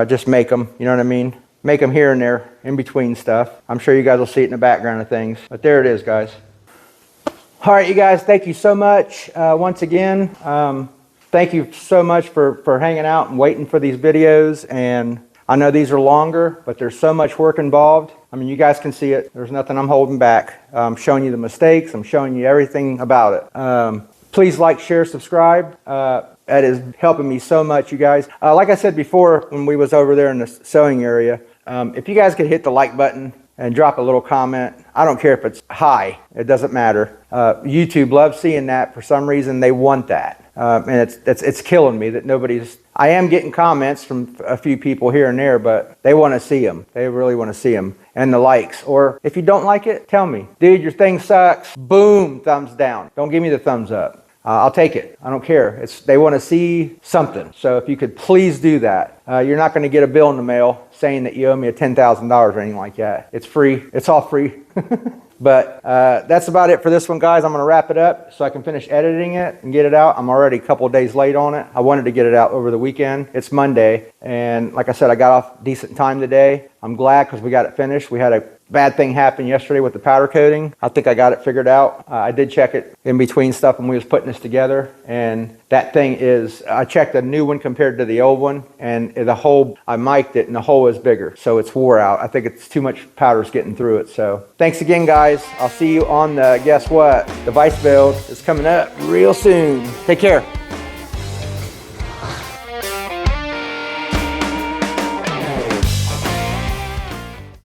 just make them, you know what I mean? Make them here and there in between stuff. I'm sure you guys will see it in the background of things. But there it is, guys. All right, you guys, thank you so much once again. Thank you so much for hanging out and waiting for these videos. And I know these are longer, but there's so much work involved. I mean, you guys can see it. There's nothing I'm holding back. I'm showing you the mistakes. I'm showing you everything about it. Please like, share, subscribe. That is helping me so much, you guys. Like I said before, when we was over there in the sewing area, if you guys could hit the like button and drop a little comment. I don't care if it's high. It doesn't matter. YouTube loves seeing that. For some reason, they want that. And it's killing me that nobody's... I am getting comments from a few people here and there, but they want to see them. They really want to see them. And the likes. Or if you don't like it, tell me. Dude, your thing sucks. Boom, thumbs down. Don't give me the thumbs up. I'll take it. I don't care. They want to see something. So if you could please do that. You're not going to get a bill in the mail saying that you owe me a $10,000 or anything like that. It's free. It's all free. But that's about it for this one, guys. I'm going to wrap it up so I can finish editing it and get it out. I'm already a couple of days late on it. I wanted to get it out over the weekend. It's Monday. And like I said, I got off decent time today. I'm glad because we got it finished. We had a bad thing happen yesterday with the powder coating. I think I got it figured out. I did check it in between stuff when we was putting this together. And that thing is, I checked a new one compared to the old one. And the hole, I mic'd it and the hole is bigger. So it's wore out. I think it's too much powder's getting through it. So thanks again, guys. I'll see you on the, guess what? The Vice build is coming up real soon. Take care.